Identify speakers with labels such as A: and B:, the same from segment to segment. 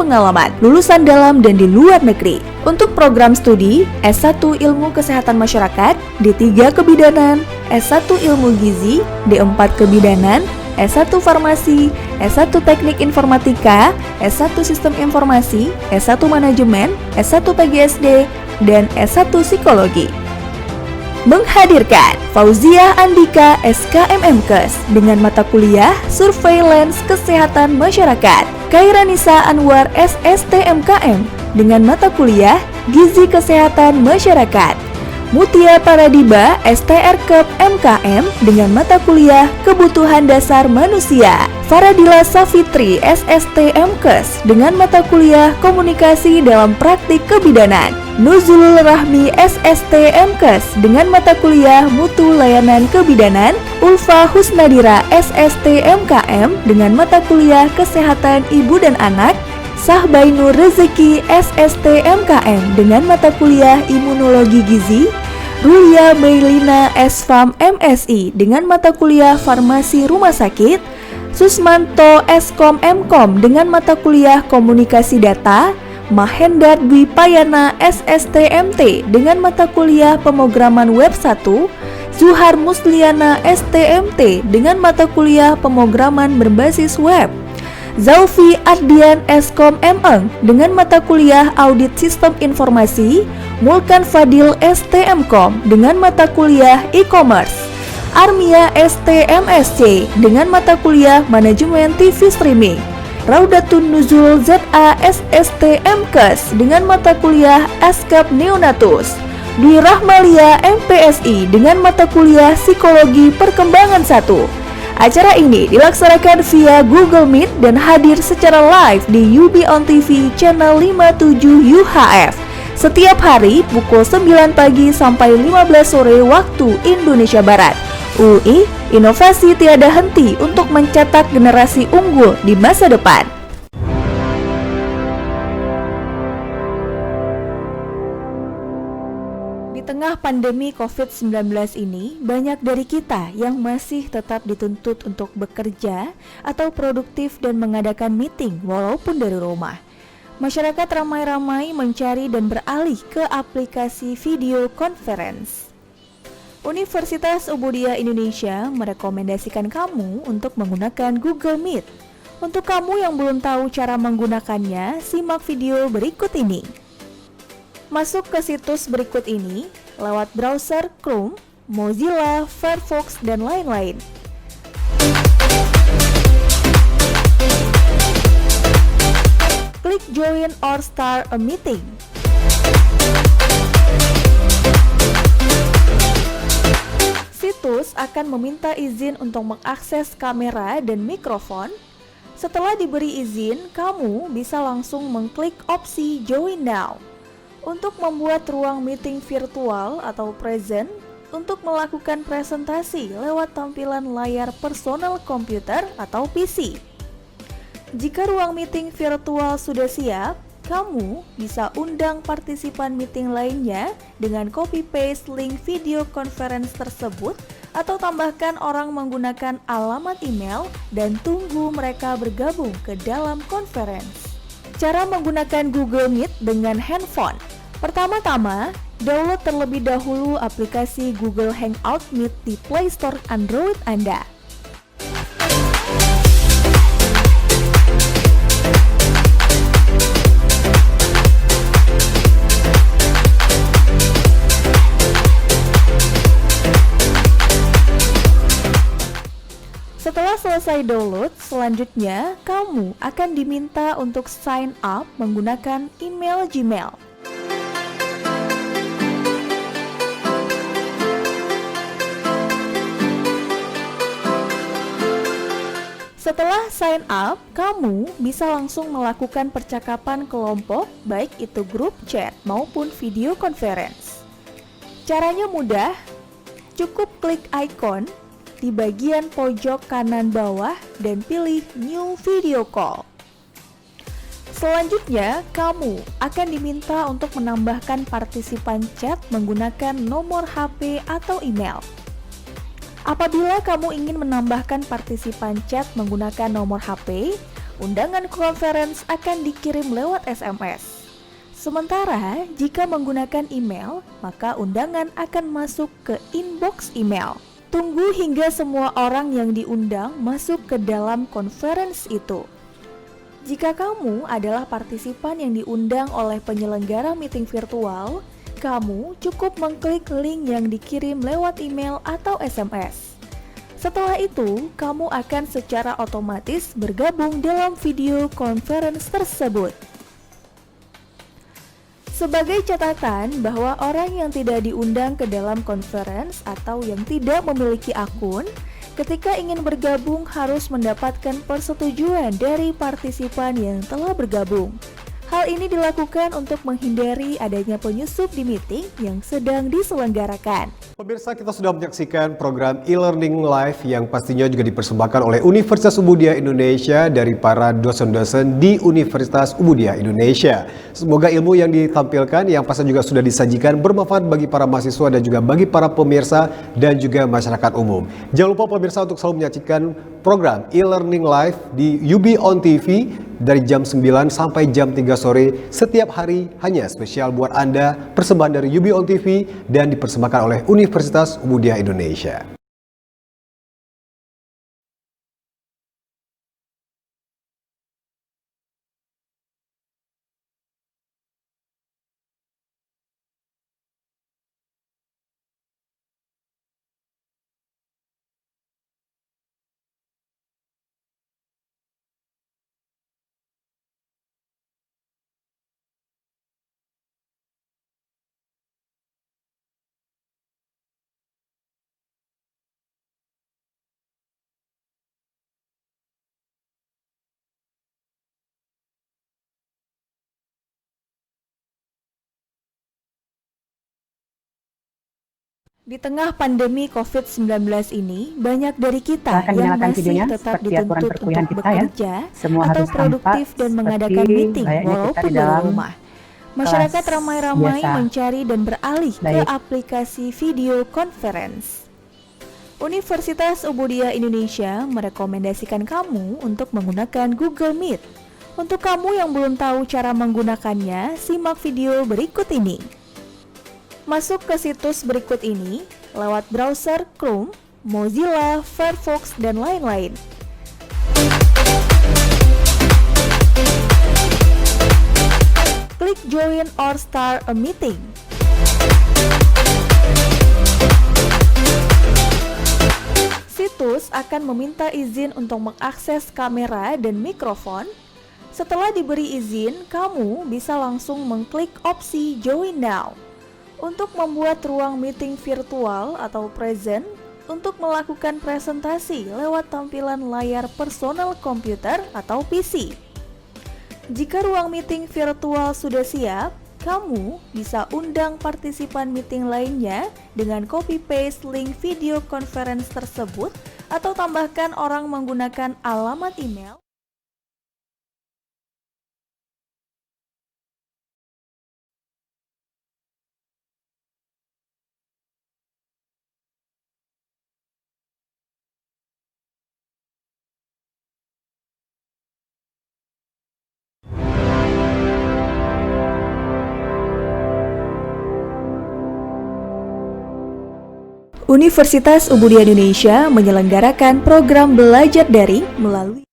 A: berpengalaman, lulusan dalam dan di luar negeri. Untuk program studi, S1 Ilmu Kesehatan Masyarakat, D3 Kebidanan, S1 Ilmu Gizi, D4 Kebidanan, S1 Farmasi, S1 Teknik Informatika, S1 Sistem Informasi, S1 Manajemen, S1 PGSD, dan S1 Psikologi. Menghadirkan Fauzia Andika SKMMKes dengan mata kuliah Surveillance Kesehatan Masyarakat, Kairanisa Anwar SSTMKM dengan mata kuliah Gizi Kesehatan Masyarakat, Mutia Paradiba STRKEP MKM dengan mata kuliah Kebutuhan Dasar Manusia, Faradila Safitri SSTMKes dengan mata kuliah Komunikasi dalam Praktik Kebidanan, Nuzulul Rahmi SSTMKes dengan mata kuliah Mutu Layanan Kebidanan, Ulfa Husnadira SSTMKM dengan mata kuliah Kesehatan Ibu dan Anak, Sahbainur Rezeki SSTMKM dengan mata kuliah Imunologi Gizi, Rulia Meilina SFAM MSI dengan mata kuliah Farmasi Rumah Sakit, Susmanto Eskom Mkom dengan mata kuliah Komunikasi Data, Mahendar Dwi Payana SSTMT dengan mata kuliah Pemrograman Web 1, Zuhar Musliana STMT dengan mata kuliah Pemrograman Berbasis Web, Zaufi Ardian Eskom Meng dengan mata kuliah Audit Sistem Informasi, Mulkan Fadil STMkom dengan mata kuliah E-commerce, Armia STMSC dengan mata kuliah Manajemen TV Streaming, Raudatun Nuzul ZA SSTMKes dengan mata kuliah Askap Neonatus, Dwi Rahmalia MPSI dengan mata kuliah Psikologi Perkembangan 1. Acara ini dilaksanakan via Google Meet dan hadir secara live di UB On TV channel 57 UHF setiap hari pukul 9 pagi sampai 15 sore waktu Indonesia Barat. UI, inovasi tiada henti untuk mencetak generasi unggul di masa depan. Di tengah pandemi COVID-19 ini, banyak dari kita yang masih tetap dituntut untuk bekerja atau produktif dan mengadakan meeting walaupun dari rumah. Masyarakat ramai-ramai mencari dan beralih ke aplikasi video conference. Universitas Ubudiyah Indonesia merekomendasikan kamu untuk menggunakan Google Meet. Untuk kamu yang belum tahu cara menggunakannya, simak video berikut ini. Masuk ke situs berikut ini lewat browser Chrome, Mozilla, Firefox, dan lain-lain. Klik Join or Start a Meeting. Situs akan meminta izin untuk mengakses kamera dan mikrofon. Setelah diberi izin, kamu bisa langsung mengklik opsi Join Now untuk membuat ruang meeting virtual atau present untuk melakukan presentasi lewat tampilan layar personal computer atau PC. Jika ruang meeting virtual sudah siap, kamu bisa undang partisipan meeting lainnya dengan copy-paste link video conference tersebut atau tambahkan orang menggunakan alamat email dan tunggu mereka bergabung ke dalam conference. Cara menggunakan Google Meet dengan handphone. Pertama-tama, download terlebih dahulu aplikasi Google Hangout Meet di Play Store Android Anda. Setelah selesai download, selanjutnya kamu akan diminta untuk sign up menggunakan email Gmail. Setelah sign up, kamu bisa langsung melakukan percakapan kelompok, baik itu grup chat maupun video conference. Caranya mudah, cukup klik icon di bagian pojok kanan bawah dan pilih New Video Call. Selanjutnya, kamu akan diminta untuk menambahkan partisipan chat menggunakan nomor HP atau email. Apabila kamu ingin menambahkan partisipan chat menggunakan nomor HP, undangan conference akan dikirim lewat SMS. Sementara jika menggunakan email, maka undangan akan masuk ke inbox email. Tunggu hingga semua orang yang diundang masuk ke dalam conference itu. Jika kamu adalah partisipan yang diundang oleh penyelenggara meeting virtual, kamu cukup mengklik link yang dikirim lewat email atau SMS. Setelah itu, kamu akan secara otomatis bergabung dalam video conference tersebut. Sebagai catatan bahwa orang yang tidak diundang ke dalam conference atau yang tidak memiliki akun, ketika ingin bergabung harus mendapatkan persetujuan dari partisipan yang telah bergabung. Hal ini dilakukan untuk menghindari adanya penyusup di meeting yang sedang diselenggarakan.
B: Pemirsa, kita sudah menyaksikan program e-learning live yang pastinya juga dipersembahkan oleh Universitas Umudia Indonesia dari para dosen-dosen di Universitas Umudia Indonesia. Semoga ilmu yang ditampilkan yang pasti juga sudah disajikan bermanfaat bagi para mahasiswa dan juga bagi para pemirsa dan juga masyarakat umum. Jangan lupa pemirsa untuk selalu menyaksikan program e-learning live di UB On TV dari jam 9 sampai jam 3 sore setiap hari, hanya spesial buat Anda, persembahan dari UB On TV dan dipersembahkan oleh Universitas Umudia Indonesia.
A: Di tengah pandemi COVID-19 ini, banyak dari kita yang masih tetap dituntut untuk bekerja atau produktif dan mengadakan meeting walaupun dari rumah. Masyarakat ramai-ramai mencari dan beralih ke aplikasi video conference. Universitas Umudia Indonesia merekomendasikan kamu untuk menggunakan Google Meet. Untuk kamu yang belum tahu cara menggunakannya, simak video berikut ini. Masuk ke situs berikut ini lewat browser Chrome, Mozilla, Firefox, dan lain-lain. Klik Join or Start a Meeting. Situs akan meminta izin untuk mengakses kamera dan mikrofon. Setelah diberi izin, kamu bisa langsung mengklik opsi Join Now. Untuk membuat ruang meeting virtual atau present untuk melakukan presentasi lewat tampilan layar personal komputer atau PC. Jika ruang meeting virtual sudah siap, kamu bisa undang partisipan meeting lainnya dengan copy-paste link video conference tersebut atau tambahkan orang menggunakan alamat email. Universitas Umudia Indonesia menyelenggarakan program belajar daring melalui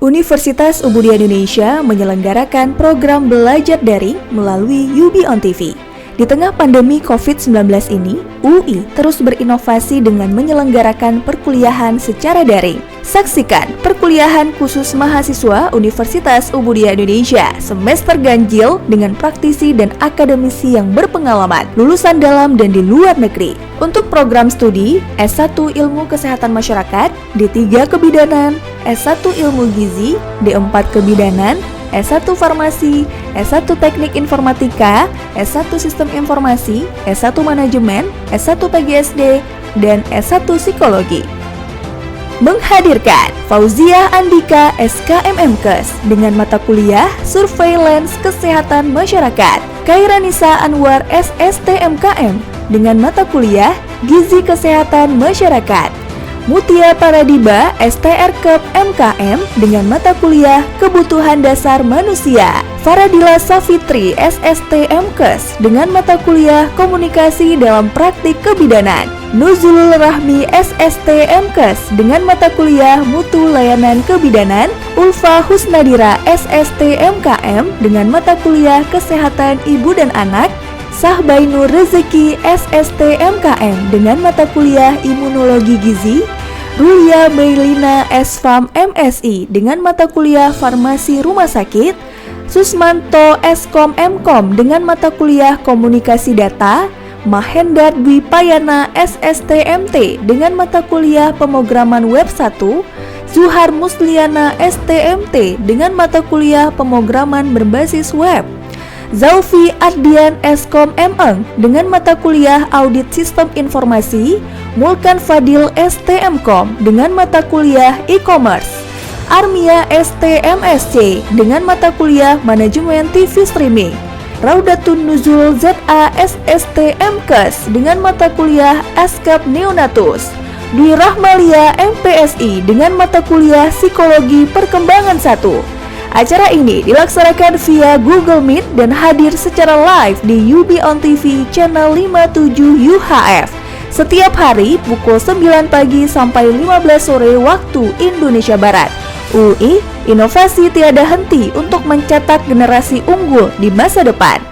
A: Universitas Ubudia Indonesia menyelenggarakan program belajar daring melalui UB on TV. Di tengah pandemi COVID-19 ini, UI terus berinovasi dengan menyelenggarakan perkuliahan secara daring. Saksikan perkuliahan khusus mahasiswa Universitas Ubudia Indonesia semester ganjil dengan praktisi dan akademisi yang berpengalaman, lulusan dalam dan di luar negeri. Untuk program studi S1 Ilmu Kesehatan Masyarakat, D3 Kebidanan, S1 Ilmu Gizi, D4 Kebidanan, S1 Farmasi, S1 Teknik Informatika, S1 Sistem Informasi, S1 Manajemen, S1 PGSD, dan S1 Psikologi. Menghadirkan Fauzia Andika SKMMKes dengan mata kuliah Surveillance Kesehatan Masyarakat, Kairanisa Anwar SSTMKM dengan mata kuliah Gizi Kesehatan Masyarakat, Mutia Paradiba STRKEP MKM dengan mata kuliah Kebutuhan Dasar Manusia, Faradila Safitri SSTMKes dengan mata kuliah Komunikasi dalam Praktik Kebidanan, Nuzulul Rahmi SSTMKes dengan mata kuliah Mutu Layanan Kebidanan, Ulfa Husnadira SSTMKM dengan mata kuliah Kesehatan Ibu dan Anak, Sahbainur Rezeki SSTMKM dengan mata kuliah Imunologi Gizi, Rulia Meilina SFAM MSI dengan mata kuliah Farmasi Rumah Sakit, Susmanto Eskom Mkom dengan mata kuliah Komunikasi Data, Mahendra Dwi Payana SSTMT dengan mata kuliah Pemrograman Web 1, Zuhar Musliana STMT dengan mata kuliah Pemrograman Berbasis Web, Zaufi Ardian Eskom Meng dengan mata kuliah Audit Sistem Informasi, Mulkan Fadil STMkom dengan mata kuliah E-commerce, Armia STMSC dengan mata kuliah Manajemen TV Streaming, Raudatun Nuzul ZA SSTMKes dengan mata kuliah Askap Neonatus, Dwi Rahmalia MPSI dengan mata kuliah Psikologi Perkembangan 1. Acara ini dilaksanakan via Google Meet dan hadir secara live di UB on TV channel 57 UHF setiap hari pukul 9 pagi sampai 15 sore waktu Indonesia Barat. UI, inovasi tiada henti untuk mencetak generasi unggul di masa depan.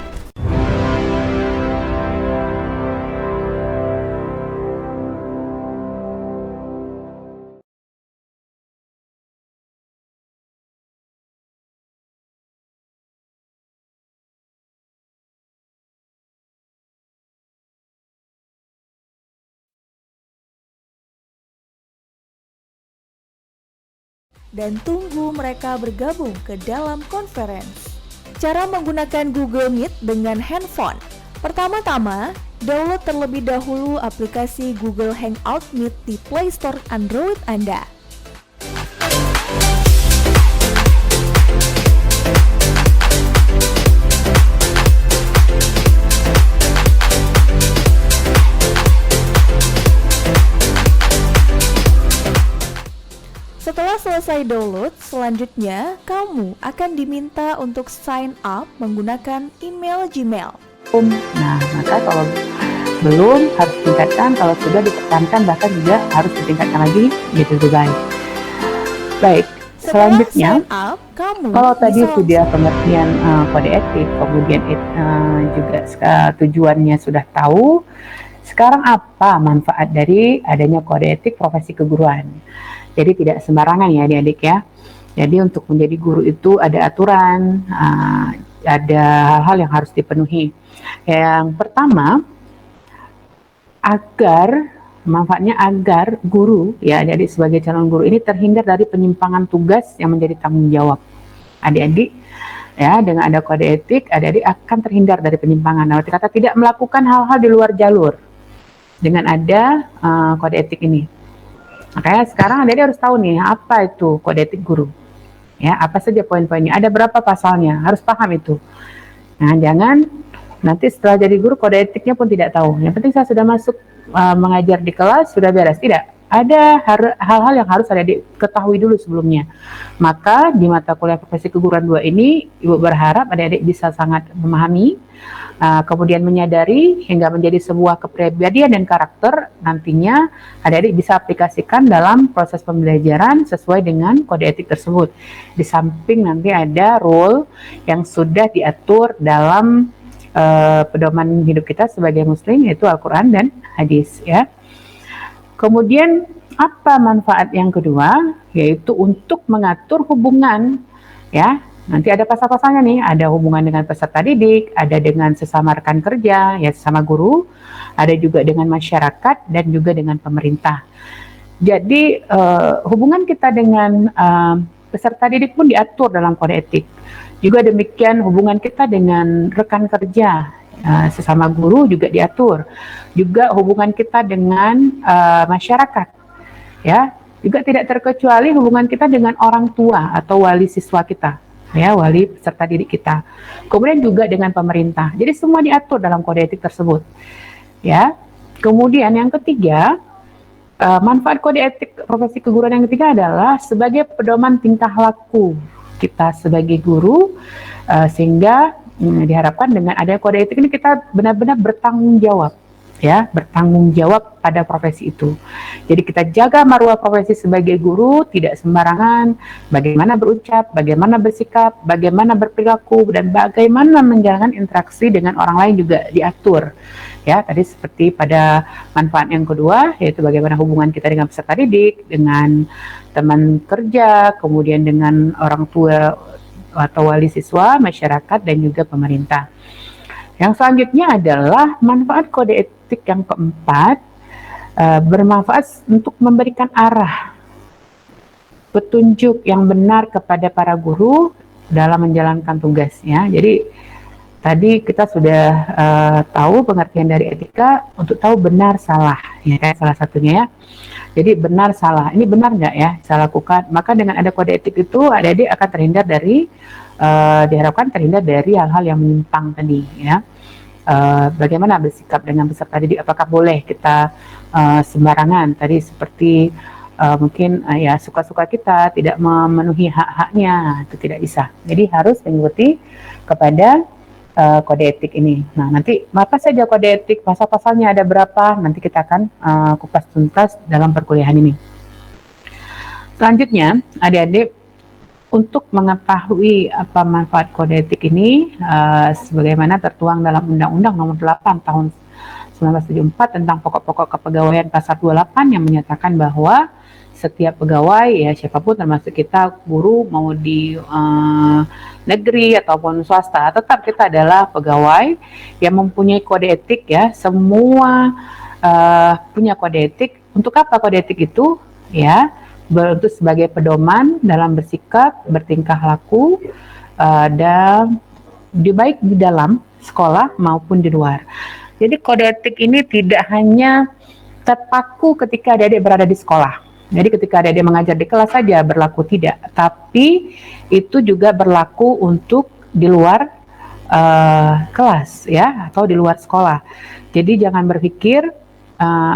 A: Dan tunggu mereka bergabung ke dalam conference. Cara menggunakan Google Meet dengan handphone. Pertama-tama, download terlebih dahulu aplikasi Google Hangout Meet di Play Store Android Anda. Setelah selesai download, selanjutnya kamu akan diminta untuk sign up menggunakan email Gmail.
C: Nah, maka kalau belum harus ditingkatkan, kalau sudah dipertahankan bahkan juga harus ditingkatkan lagi gitu guys. Baik, selanjutnya kalau tadi sudah pengertian kode etik, kemudian juga tujuannya sudah tahu, sekarang apa manfaat dari adanya kode etik profesi keguruan? Jadi tidak sembarangan ya adik-adik ya. Jadi untuk menjadi guru itu ada aturan, ada hal-hal yang harus dipenuhi. Yang pertama, manfaatnya agar guru ya, jadi sebagai calon guru ini terhindar dari penyimpangan tugas yang menjadi tanggung jawab. Adik-adik ya, dengan ada kode etik, adik-adik akan terhindar dari penyimpangan. Arti kata tidak melakukan hal-hal di luar jalur dengan ada kode etik ini. Makanya sekarang adik-adik harus tahu nih, apa itu kode etik guru. Ya, apa saja poin-poinnya, ada berapa pasalnya, harus paham itu. Nah, jangan nanti setelah jadi guru kode etiknya pun tidak tahu. Yang penting saya sudah masuk mengajar di kelas sudah beres, tidak. Ada hal-hal yang harus adik-adik ketahui dulu sebelumnya. Maka di mata kuliah profesi keguruan 2 ini, Ibu berharap adik-adik bisa sangat memahami, kemudian menyadari hingga menjadi sebuah kepribadian dan karakter. Nantinya adik-adik bisa aplikasikan dalam proses pembelajaran sesuai dengan kode etik tersebut. Di samping nanti ada rule yang sudah diatur dalam pedoman hidup kita sebagai muslim, yaitu Al-Quran dan hadis, ya. Kemudian apa manfaat yang kedua? Yaitu untuk mengatur hubungan, ya. Nanti ada pasal-pasalnya nih, ada hubungan dengan peserta didik, ada dengan sesama rekan kerja, ya sesama guru, ada juga dengan masyarakat dan juga dengan pemerintah. Jadi hubungan kita dengan peserta didik pun diatur dalam kode etik. Juga demikian hubungan kita dengan rekan kerja, sesama guru juga diatur. Juga hubungan kita dengan masyarakat, ya. Juga tidak terkecuali hubungan kita dengan orang tua atau wali siswa kita, ya, wali peserta didik kita. Kemudian juga dengan pemerintah. Jadi semua diatur dalam kode etik tersebut, ya. Kemudian yang ketiga, manfaat kode etik profesi keguruan yang ketiga adalah sebagai pedoman tingkah laku kita sebagai guru, sehingga diharapkan dengan adanya kode etik ini kita benar-benar bertanggung jawab, ya, bertanggung jawab pada profesi itu. Jadi kita jaga marwah profesi sebagai guru, tidak sembarangan, bagaimana berucap, bagaimana bersikap, bagaimana berperilaku, dan bagaimana menjalankan interaksi dengan orang lain juga diatur. Ya, tadi seperti pada manfaat yang kedua, yaitu bagaimana hubungan kita dengan peserta didik, dengan teman kerja, kemudian dengan orang tua atau wali siswa, masyarakat, dan juga pemerintah. Yang selanjutnya adalah manfaat kode etik yang keempat, bermanfaat untuk memberikan arah, petunjuk yang benar kepada para guru dalam menjalankan tugasnya. Jadi tadi kita sudah tahu pengertian dari etika untuk tahu benar salah, ya kan, salah satunya, ya. Jadi benar salah, ini benar nggak ya saya lakukan? Maka dengan ada kode etik itu adik-adik akan terhindar dari diharapkan terhindar dari hal-hal yang menyimpang tadi, ya. Bagaimana bersikap dengan peserta didik? Apakah boleh kita sembarangan? Tadi seperti mungkin ya suka-suka kita, tidak memenuhi hak-haknya, itu tidak bisa. Jadi harus mengikuti kepada kode etik ini. Nah, nanti apa saja kode etik, pasal-pasalnya ada berapa, nanti kita akan kupas tuntas dalam perkuliahan ini. Selanjutnya, adik-adik, untuk mengetahui apa manfaat kode etik ini, sebagaimana tertuang dalam Undang-Undang Nomor 8 Tahun 1974 tentang pokok-pokok kepegawaian pasal 28 yang menyatakan bahwa setiap pegawai, ya siapapun termasuk kita guru, mau di negeri ataupun swasta, tetap kita adalah pegawai yang mempunyai kode etik, ya. Semua punya kode etik. Untuk apa kode etik itu? Ya, untuk sebagai pedoman dalam bersikap, bertingkah laku, dan baik di dalam sekolah maupun di luar. Jadi kode etik ini tidak hanya terpaku ketika adik-adik berada di sekolah. Jadi ketika adik-adik mengajar di kelas saja berlaku, tidak, tapi itu juga berlaku untuk di luar kelas, ya, atau di luar sekolah. Jadi jangan berpikir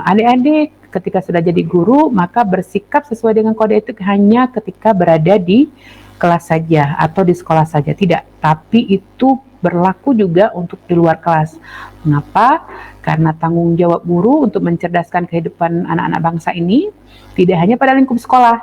C: adik-adik ketika sudah jadi guru maka bersikap sesuai dengan kode etik hanya ketika berada di kelas saja atau di sekolah saja, tidak, tapi itu berlaku juga untuk di luar kelas. Mengapa? Karena tanggung jawab guru untuk mencerdaskan kehidupan anak-anak bangsa ini tidak hanya pada lingkup sekolah,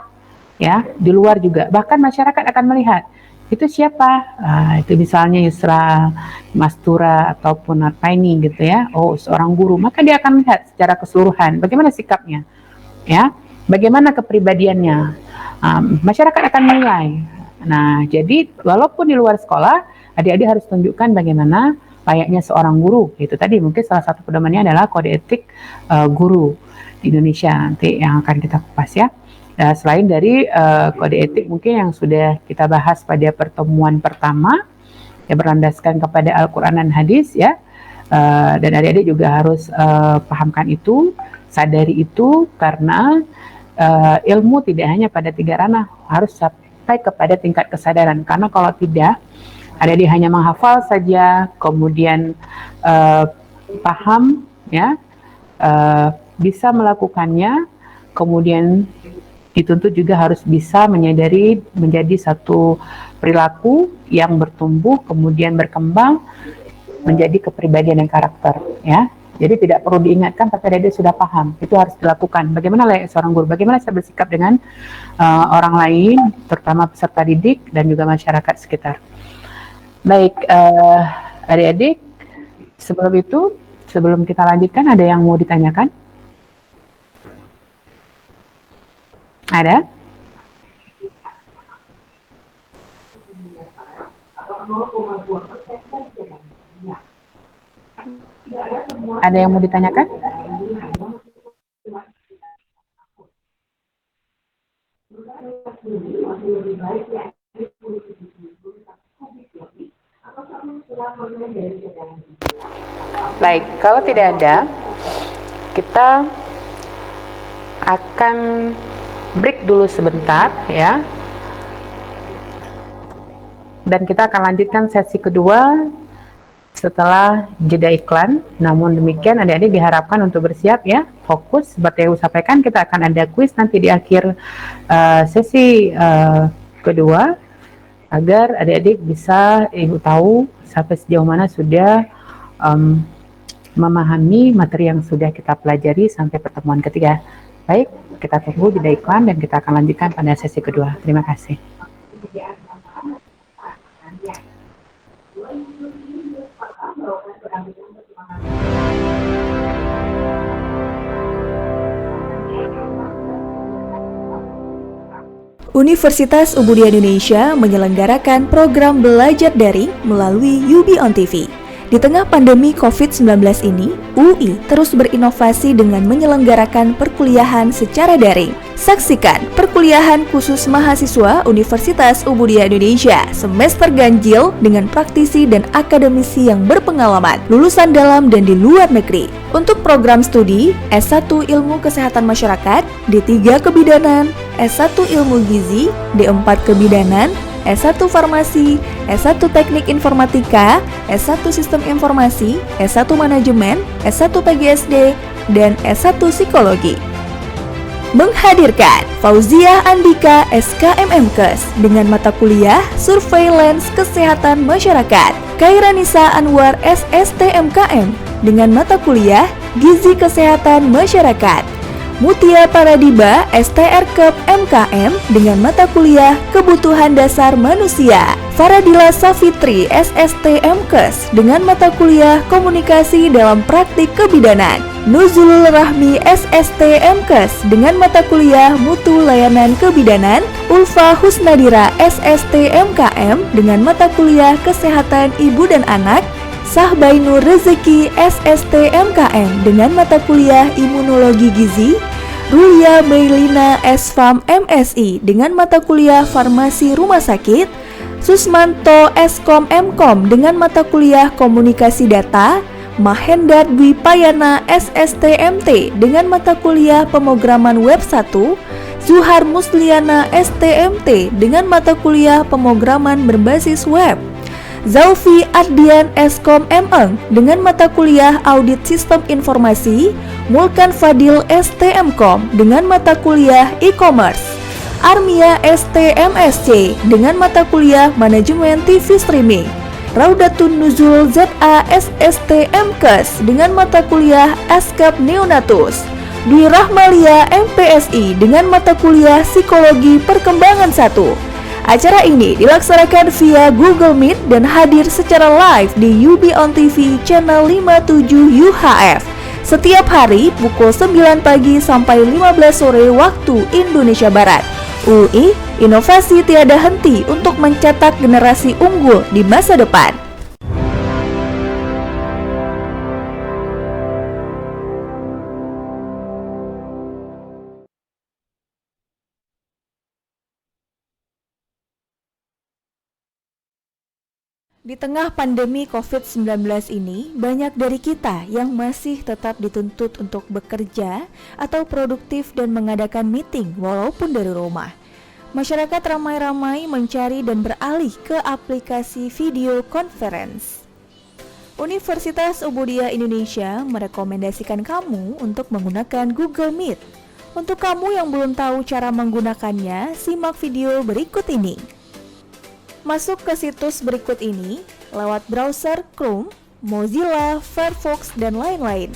C: ya, di luar juga. Bahkan masyarakat akan melihat itu siapa, itu misalnya Yusra Mastura ataupun Narpaini gitu, ya, oh seorang guru, maka dia akan melihat secara keseluruhan bagaimana sikapnya, ya, bagaimana kepribadiannya. Masyarakat akan menilai. Nah, jadi walaupun di luar sekolah, adik-adik harus tunjukkan bagaimana layaknya seorang guru. Itu tadi mungkin salah satu pedomannya adalah kode etik guru di Indonesia, nanti yang akan kita kupas, ya. Nah, selain dari kode etik mungkin yang sudah kita bahas pada pertemuan pertama, ya, berlandaskan kepada Al-Quran dan hadis, ya, dan adik-adik juga harus pahamkan itu, sadari itu, karena ilmu tidak hanya pada 3 ranah, harus sampai kepada tingkat kesadaran. Karena kalau tidak, adik-adik hanya menghafal saja, kemudian paham, ya, bisa melakukannya, kemudian dituntut juga harus bisa menyadari menjadi satu perilaku yang bertumbuh, kemudian berkembang menjadi kepribadian dan karakter, ya. Jadi tidak perlu diingatkan, tapi dia sudah paham. Itu harus dilakukan. Bagaimana seorang guru? Bagaimana saya bersikap dengan orang lain, terutama peserta didik dan juga masyarakat sekitar. Baik, adik-adik, sebelum kita lanjutkan, ada yang mau ditanyakan? Ada? Ada yang mau ditanyakan? Baik, kalau tidak ada, kita akan break dulu sebentar, ya. Dan kita akan lanjutkan sesi kedua setelah jeda iklan. Namun demikian, adik-adik diharapkan untuk bersiap, ya, fokus. Seperti yang saya sampaikan, kita akan ada kuis nanti di akhir sesi kedua, agar adik-adik bisa tahu sampai sejauh mana sudah memahami materi yang sudah kita pelajari sampai pertemuan ketiga. Baik, kita tunggu jeda iklan dan kita akan lanjutkan pada sesi kedua. Terima kasih.
A: Universitas Ubudiah Indonesia menyelenggarakan program belajar daring melalui UB on TV. Di tengah pandemi COVID-19 ini, UI terus berinovasi dengan menyelenggarakan perkuliahan secara daring. Saksikan perkuliahan khusus mahasiswa Universitas Ubudiah Indonesia semester ganjil dengan praktisi dan akademisi yang berpengalaman, lulusan dalam dan di luar negeri. Untuk program studi S1 Ilmu Kesehatan Masyarakat, D3 Kebidanan, S1 Ilmu Gizi, D4 Kebidanan, S1 Farmasi, S1 Teknik Informatika, S1 Sistem Informasi, S1 Manajemen, S1 PGSD, dan S1 Psikologi. Menghadirkan Fauzia Andika SKMMKes dengan mata kuliah Surveillance Kesehatan Masyarakat, Kairanisa Anwar SSTMKM dengan mata kuliah Gizi Kesehatan Masyarakat, Mutia Paradiba STRKEP MKM dengan mata kuliah Kebutuhan Dasar Manusia, Faradila Safitri SSTMKes dengan mata kuliah Komunikasi dalam Praktik Kebidanan, Nuzulul Rahmi SSTMKes dengan mata kuliah Mutu Layanan Kebidanan, Ulfa Husnadira SSTMKM dengan mata kuliah Kesehatan Ibu dan Anak, Sahbainur Rezeki SSTMKM dengan mata kuliah Imunologi Gizi, Rulia Meilina SFAM MSI dengan mata kuliah Farmasi Rumah Sakit, Susmanto Eskom Mkom dengan mata kuliah Komunikasi Data, Mahendra Dwi Payana SSTMT dengan mata kuliah Pemrograman Web 1, Zuhar Musliana STMT dengan mata kuliah Pemrograman Berbasis Web, Zaufi Ardian Eskom MEng dengan mata kuliah Audit Sistem Informasi, Mulkan Fadil STMkom dengan mata kuliah E-commerce, Armia STMSC dengan mata kuliah Manajemen TV Streaming, Raudatun Nuzul ZA SSTMKes dengan mata kuliah Askap Neonatus, Dwi Rahmalia MPSI dengan mata kuliah Psikologi Perkembangan 1. Acara ini dilaksanakan via Google Meet dan hadir secara live di UB on TV channel 57 UHF setiap hari pukul 9 pagi sampai 15 sore waktu Indonesia Barat. UI, inovasi tiada henti untuk mencetak generasi unggul di masa depan. Di tengah pandemi COVID-19 ini, banyak dari kita yang masih tetap dituntut untuk bekerja atau produktif dan mengadakan meeting walaupun dari rumah. Masyarakat ramai-ramai mencari dan beralih ke aplikasi video conference. Universitas Ubudiyah Indonesia merekomendasikan kamu untuk menggunakan Google Meet. Untuk kamu yang belum tahu cara menggunakannya, simak video berikut ini. Masuk ke situs berikut ini lewat browser Chrome, Mozilla, Firefox, dan lain-lain.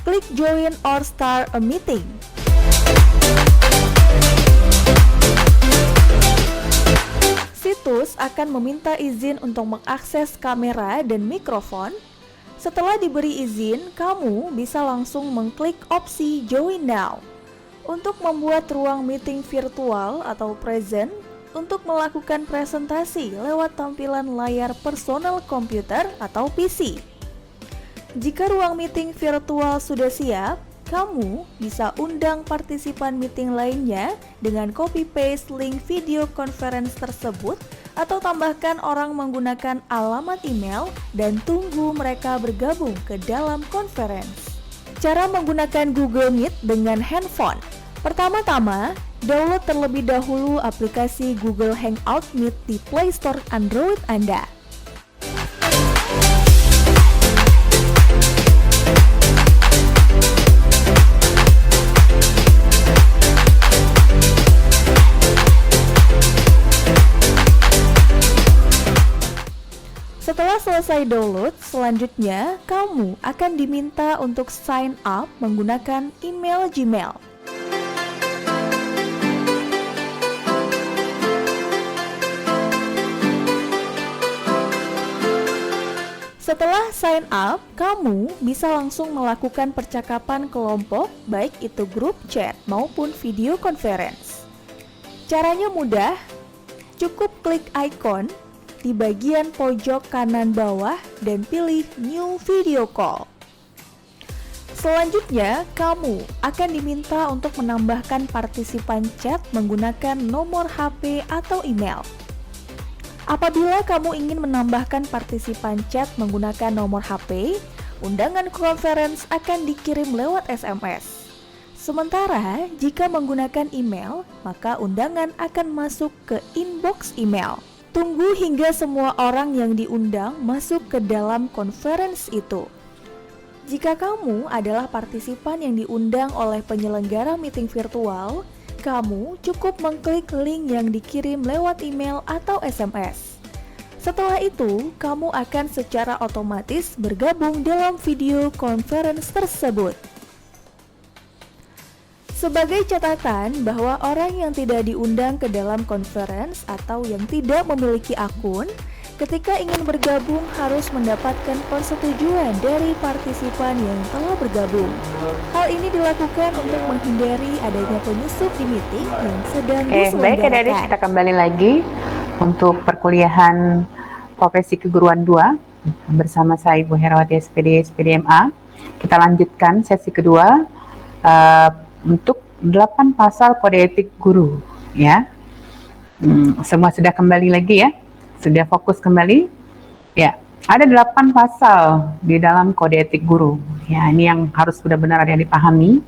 A: Klik Join or Start a Meeting. Situs akan meminta izin untuk mengakses kamera dan mikrofon. Setelah diberi izin, kamu bisa langsung mengklik opsi Join Now untuk membuat ruang meeting virtual atau present untuk melakukan presentasi lewat tampilan layar personal komputer atau PC. Jika ruang meeting virtual sudah siap, kamu bisa undang partisipan meeting lainnya dengan copy-paste link video conference tersebut atau tambahkan orang menggunakan alamat email dan tunggu mereka bergabung ke dalam conference. Cara menggunakan Google Meet dengan handphone. Pertama-tama, download terlebih dahulu aplikasi Google Hangout Meet di Play Store Android Anda. Setelah selesai download, selanjutnya kamu akan diminta untuk sign up menggunakan email Gmail. Setelah sign up, kamu bisa langsung melakukan percakapan kelompok, baik itu grup chat maupun video conference. Caranya mudah, cukup klik icon di bagian pojok kanan bawah dan pilih New Video Call. Selanjutnya, kamu akan diminta untuk menambahkan partisipan chat menggunakan nomor HP atau email. Apabila kamu ingin menambahkan partisipan chat menggunakan nomor HP, undangan conference akan dikirim lewat SMS. Sementara, jika menggunakan email, maka undangan akan masuk ke inbox email. Tunggu hingga semua orang yang diundang masuk ke dalam conference itu. Jika kamu adalah partisipan yang diundang oleh penyelenggara meeting virtual, kamu cukup mengklik link yang dikirim lewat email atau SMS. Setelah itu, kamu akan secara otomatis bergabung dalam video conference tersebut. Sebagai catatan bahwa orang yang tidak diundang ke dalam conference atau yang tidak memiliki akun, ketika ingin bergabung harus mendapatkan persetujuan dari partisipan yang telah bergabung. Hal ini dilakukan untuk menghindari adanya penyusup di meeting yang sedang diselenggarakan.
C: Baik adik-adik, kita kembali lagi untuk perkuliahan Profesi Keguruan 2 bersama saya Ibu Herawati SPD, SPDMA. Kita lanjutkan sesi kedua untuk 8 pasal kode etik guru, ya. Semua sudah kembali lagi ya, sudah fokus kembali. Ya, ada 8 pasal di dalam kode etik guru. Ya, ini yang harus benar-benar ada yang dipahami.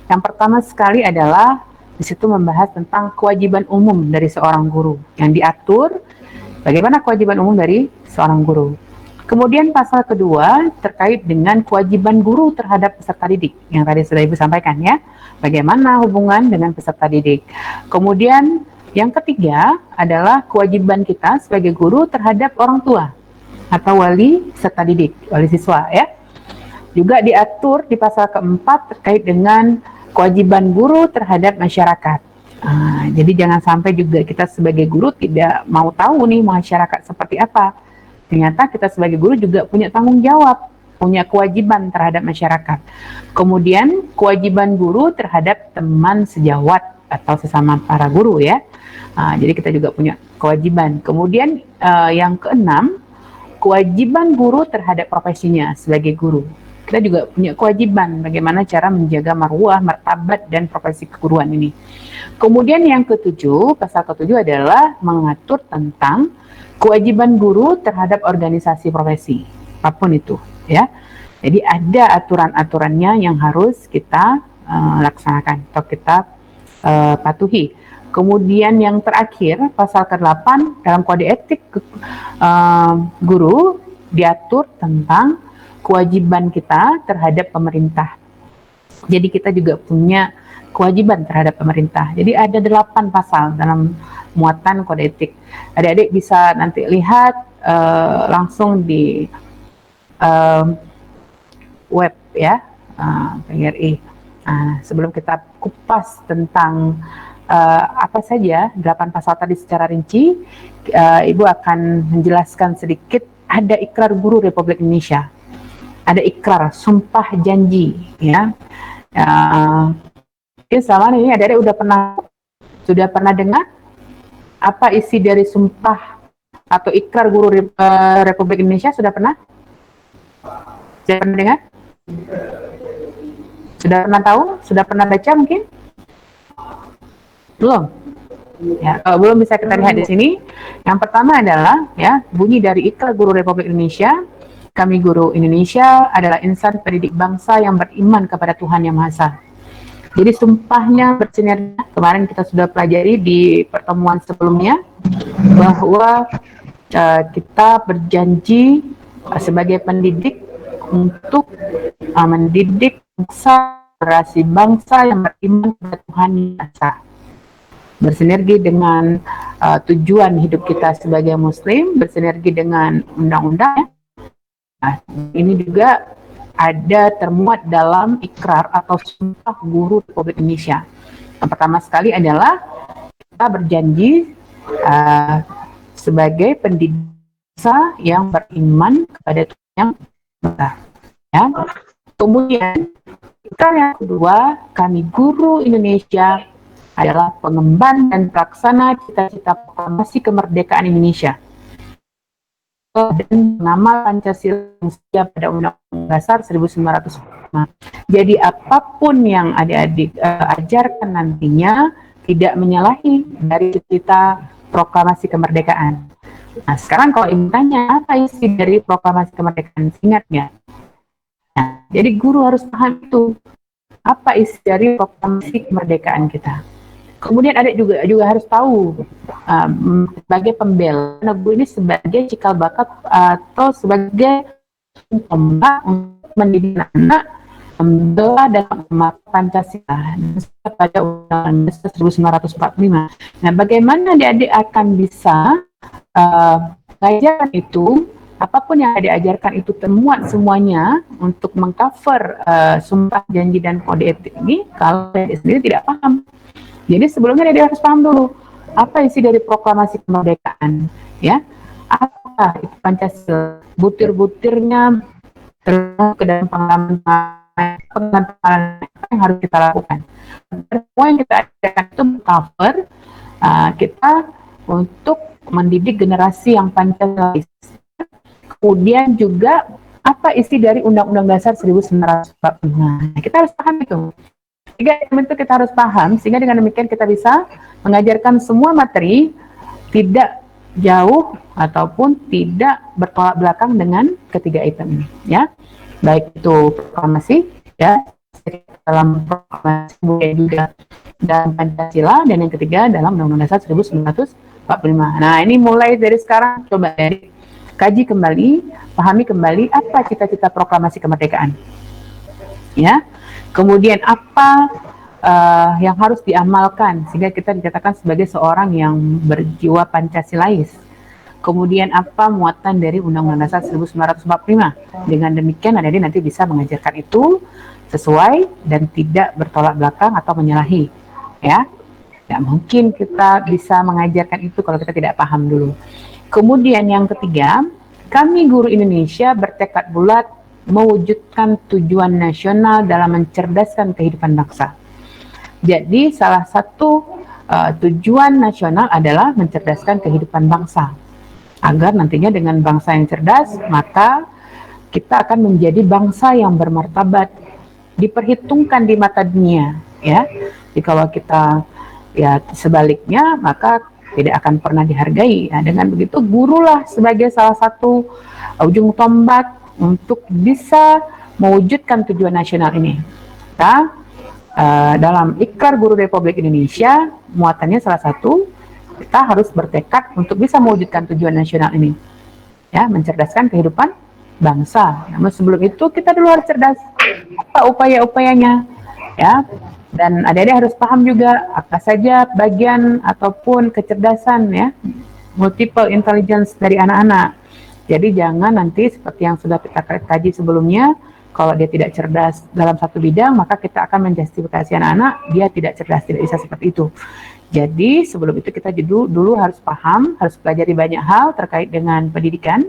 C: Yang pertama sekali adalah di situ membahas tentang kewajiban umum dari seorang guru yang diatur bagaimana kewajiban umum dari seorang guru. Kemudian pasal kedua terkait dengan kewajiban guru terhadap peserta didik yang tadi sudah Ibu sampaikan ya. Bagaimana hubungan dengan peserta didik. Kemudian yang ketiga adalah kewajiban kita sebagai guru terhadap orang tua atau wali peserta didik, wali siswa ya. Juga diatur di pasal keempat terkait dengan kewajiban guru terhadap masyarakat. Jadi jangan sampai juga kita sebagai guru tidak mau tahu nih masyarakat seperti apa. Ternyata kita sebagai guru juga punya tanggung jawab, punya kewajiban terhadap masyarakat. Kemudian kewajiban guru terhadap teman sejawat atau sesama para guru ya. Jadi kita juga punya kewajiban. Kemudian yang keenam, kewajiban guru terhadap profesinya sebagai guru. Kita juga punya kewajiban bagaimana cara menjaga marwah, martabat, dan profesi keguruan ini. Kemudian yang ketujuh, pasal ketujuh adalah mengatur tentang kewajiban guru terhadap organisasi profesi, apapun itu, ya. Jadi ada aturan-aturannya yang harus kita laksanakan atau kita patuhi. Kemudian yang terakhir, pasal ke-8 dalam kode etik guru diatur tentang kewajiban kita terhadap pemerintah. Jadi kita juga punya kewajiban terhadap pemerintah. Jadi ada 8 pasal dalam muatan kode etik. Adik-adik bisa nanti lihat langsung di web ya, PGRI. Sebelum kita kupas tentang apa saja 8 pasal tadi secara rinci, Ibu akan menjelaskan sedikit. Ada ikrar guru Republik Indonesia, ada ikrar sumpah janji ya. Sama ini adik-adik sudah pernah dengar apa isi dari sumpah atau ikrar guru Republik Indonesia? Sudah pernah dengar? Sudah pernah tahu? Sudah pernah baca mungkin? Belum? Ya, kalau belum bisa kita lihat di sini. Yang pertama adalah ya, bunyi dari ikrar guru Republik Indonesia. Kami guru Indonesia adalah insan pendidik bangsa yang beriman kepada Tuhan Yang Maha Esa. Jadi sumpahnya bersinergi. Kemarin kita sudah pelajari di pertemuan sebelumnya bahwa kita berjanji sebagai pendidik untuk mendidik generasi bangsa yang beriman kepada Tuhan Yang Maha Esa. Bersinergi dengan tujuan hidup kita sebagai Muslim, bersinergi dengan undang-undang. Nah, ini juga ada termuat dalam ikrar atau sumpah guru Republik Indonesia. Yang pertama sekali adalah kita berjanji sebagai pendidik yang beriman kepada Tuhan Yang Maha Esa. Ya. Kemudian ikrar yang kedua, kami guru Indonesia adalah pengemban dan pelaksana cita-cita proklamasi kemerdekaan Indonesia dan mengamal Pancasila yang setia pada Undang-Undang Dasar 1945. Jadi apapun yang adik-adik ajarkan nantinya tidak menyalahi dari cita proklamasi kemerdekaan. Nah, sekarang kalau Ibu tanya apa isi dari proklamasi kemerdekaan, ingat ya? Nah, jadi guru harus paham itu. Apa isi dari proklamasi kemerdekaan kita? Kemudian adik juga harus tahu sebagai pembela, guru ini sebagai cikal bakal atau sebagai tombak untuk mendidik anak membela dan mengamalkan Pancasila pada Undang-Undang Dasar 1945. Nah, bagaimana adik-adik akan bisa mengajarkan itu? Apapun yang diajarkan itu termuat semuanya untuk mengcover sumpah janji dan kode etik ini kalau adik sendiri tidak paham. Jadi sebelumnya dia harus paham dulu apa isi dari proklamasi kemerdekaan, ya, apa itu Pancasila, butir-butirnya terus ke dalam pengalaman yang harus kita lakukan. Semua yang kita ajarkan itu cover kita untuk mendidik generasi yang Pancasilais. Kemudian juga apa isi dari Undang-Undang Dasar 1945. Nah, kita harus paham itu. Itu kita harus paham, sehingga dengan demikian kita bisa mengajarkan semua materi tidak jauh ataupun tidak bertolak belakang dengan ketiga item ini, ya. Baik itu proklamasi, ya, dalam proklamasi juga dan Pancasila, dan yang ketiga dalam Undang-Undang Dasar 1945. Nah, ini mulai dari sekarang coba kaji kembali, pahami kembali apa cita-cita proklamasi kemerdekaan, ya. Kemudian apa yang harus diamalkan sehingga kita dikatakan sebagai seorang yang berjiwa Pancasilais. Kemudian apa muatan dari Undang-Undang Dasar 1945. Dengan demikian adik-adik nanti bisa mengajarkan itu sesuai dan tidak bertolak belakang atau menyalahi. Ya, tidak mungkin kita bisa mengajarkan itu kalau kita tidak paham dulu. Kemudian yang ketiga, kami guru Indonesia bertekad bulat mewujudkan tujuan nasional dalam mencerdaskan kehidupan bangsa. Jadi salah satu tujuan nasional adalah mencerdaskan kehidupan bangsa. Agar nantinya dengan bangsa yang cerdas, maka kita akan menjadi bangsa yang bermartabat, diperhitungkan di mata dunia, ya. Jadi kalau kita ya sebaliknya, maka tidak akan pernah dihargai. Nah, dengan begitu gurulah sebagai salah satu ujung tombak untuk bisa mewujudkan tujuan nasional ini. Kita dalam Ikrar Guru Republik Indonesia, muatannya salah satu, kita harus bertekad untuk bisa mewujudkan tujuan nasional ini, ya, mencerdaskan kehidupan bangsa. Namun sebelum itu kita dulu harus cerdas. Apa upaya-upayanya, ya? Dan adik-adik harus paham juga apa saja bagian ataupun kecerdasan, ya, multiple intelligence dari anak-anak. Jadi jangan nanti seperti yang sudah kita kaji sebelumnya, kalau dia tidak cerdas dalam satu bidang, maka kita akan menjustifikasi anak-anak dia tidak cerdas, tidak bisa seperti itu. Jadi sebelum itu kita dulu harus paham, harus pelajari banyak hal terkait dengan pendidikan,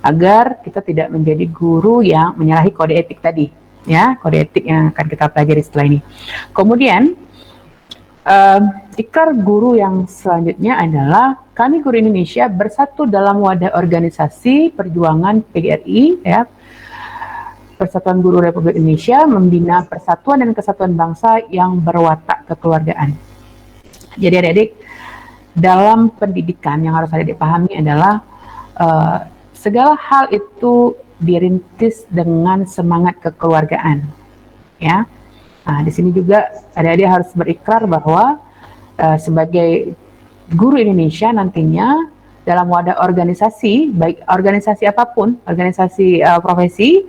C: agar kita tidak menjadi guru yang menyalahi kode etik tadi, ya, kode etik yang akan kita pelajari setelah ini. Kemudian ikrar guru yang selanjutnya adalah kami guru Indonesia bersatu dalam wadah organisasi perjuangan PGRI, ya, Persatuan Guru Republik Indonesia, membina persatuan dan kesatuan bangsa yang berwatak kekeluargaan. Jadi adik-adik, dalam pendidikan yang harus adik-adik pahami adalah segala hal itu dirintis dengan semangat kekeluargaan, ya. Nah, di sini juga adik-adik harus berikrar bahwa sebagai guru Indonesia nantinya dalam wadah organisasi, baik organisasi apapun, organisasi profesi,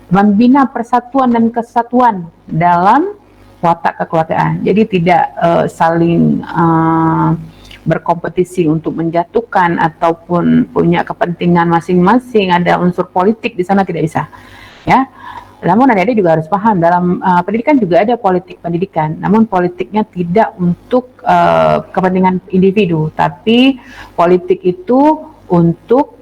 C: membina persatuan dan kesatuan dalam watak kekeluargaan. Jadi tidak saling berkompetisi untuk menjatuhkan ataupun punya kepentingan masing-masing, ada unsur politik di sana, tidak bisa, ya. Namun adik-adik juga harus paham dalam pendidikan juga ada politik pendidikan, namun politiknya tidak untuk kepentingan individu, tapi politik itu untuk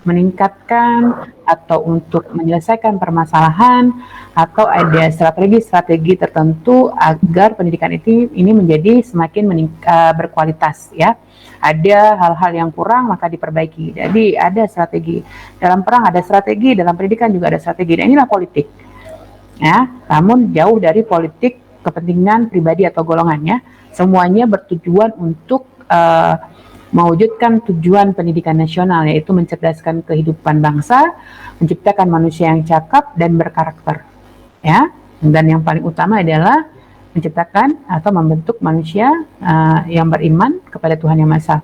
C: meningkatkan atau untuk menyelesaikan permasalahan, atau ada strategi-strategi tertentu agar pendidikan ini menjadi semakin berkualitas, ya. Ada hal-hal yang kurang maka diperbaiki. Jadi ada strategi. Dalam perang ada strategi, dalam pendidikan juga ada strategi. Dan inilah politik, ya. Namun jauh dari politik kepentingan pribadi atau golongannya. Semuanya bertujuan untuk mewujudkan tujuan pendidikan nasional, yaitu mencerdaskan kehidupan bangsa, menciptakan manusia yang cakap dan berkarakter, ya. Dan yang paling utama adalah menciptakan atau membentuk manusia yang beriman kepada Tuhan Yang Maha Esa.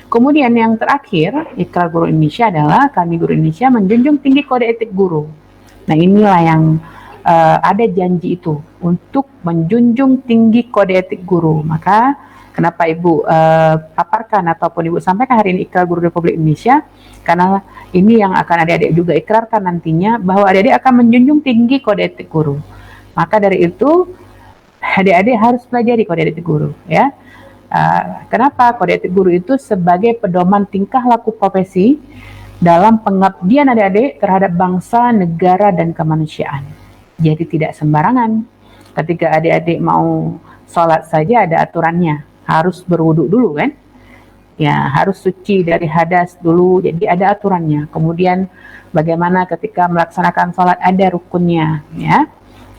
C: Kemudian yang terakhir, Ikrar Guru Indonesia adalah kami guru Indonesia menjunjung tinggi kode etik guru. Nah, inilah yang ada janji itu untuk menjunjung tinggi kode etik guru. Maka kenapa Ibu paparkan ataupun Ibu sampaikan hari ini Ikrar Guru Republik Indonesia? Karena ini yang akan adik-adik juga ikrarkan nantinya, bahwa adik-adik akan menjunjung tinggi kode etik guru. Maka dari itu adik-adik harus pelajari kode etik guru, ya. Kenapa? Kode etik guru itu sebagai pedoman tingkah laku profesi dalam pengabdian adik-adik terhadap bangsa, negara, dan kemanusiaan. Jadi tidak sembarangan. Ketika adik-adik mau sholat saja ada aturannya. Harus berwudu dulu, kan? Ya, harus suci dari hadas dulu. Jadi ada aturannya. Kemudian bagaimana ketika melaksanakan sholat ada rukunnya, ya.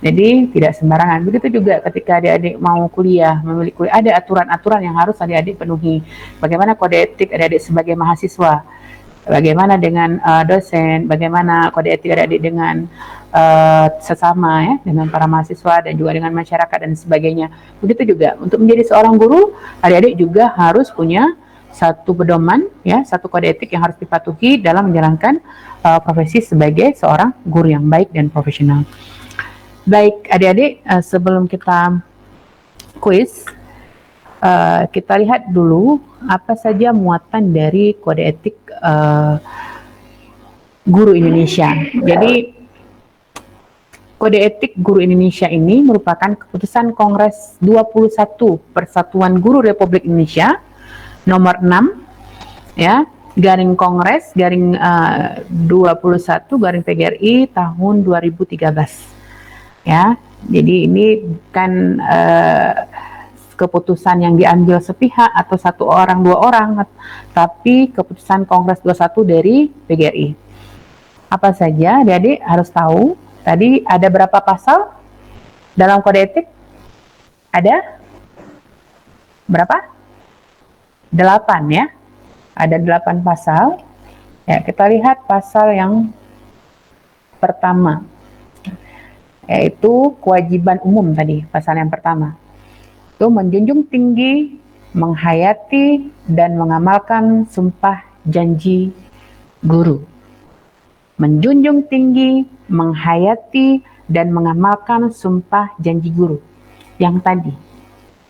C: Jadi tidak sembarangan. Begitu juga ketika adik-adik mau kuliah, memilih kuliah, ada aturan-aturan yang harus adik-adik penuhi. Bagaimana kode etik adik-adik sebagai mahasiswa, bagaimana dengan dosen, bagaimana kode etik adik-adik dengan sesama, ya, dengan para mahasiswa dan juga dengan masyarakat dan sebagainya. Begitu juga untuk menjadi seorang guru, adik-adik juga harus punya satu pedoman, ya, satu kode etik yang harus dipatuhi dalam menjalankan profesi sebagai seorang guru yang baik dan profesional. Baik adik-adik, sebelum kita kuis, kita lihat dulu apa saja muatan dari kode etik guru Indonesia. Jadi kode etik guru Indonesia ini merupakan keputusan Kongres 21 Persatuan Guru Republik Indonesia nomor 6, ya, garing Kongres garing 21 garing PGRI tahun 2013. Ya, jadi ini bukan keputusan yang diambil sepihak atau satu orang, dua orang, tapi keputusan Kongres 21 dari PGRI. Apa saja adik-adik harus tahu? Tadi ada berapa pasal dalam kode etik? Ada berapa? 8, ya. Ada 8 pasal. Ya, kita lihat pasal yang pertama. yaitu kewajiban umum tadi, pasal yang pertama. Itu menjunjung tinggi, menghayati, dan mengamalkan sumpah janji guru. Menjunjung tinggi, menghayati, dan mengamalkan sumpah janji guru. Yang tadi,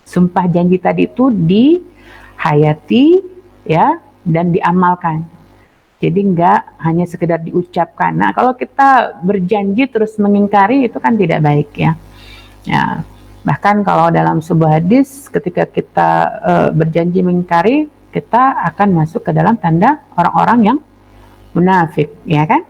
C: sumpah janji tadi itu dihayati, ya, dan diamalkan. Jadi enggak hanya sekedar diucapkan. Nah, kalau kita berjanji terus mengingkari itu kan tidak baik, ya. Ya, bahkan kalau dalam sebuah hadis ketika kita berjanji mengingkari, kita akan masuk ke dalam tanda orang-orang yang munafik, ya kan?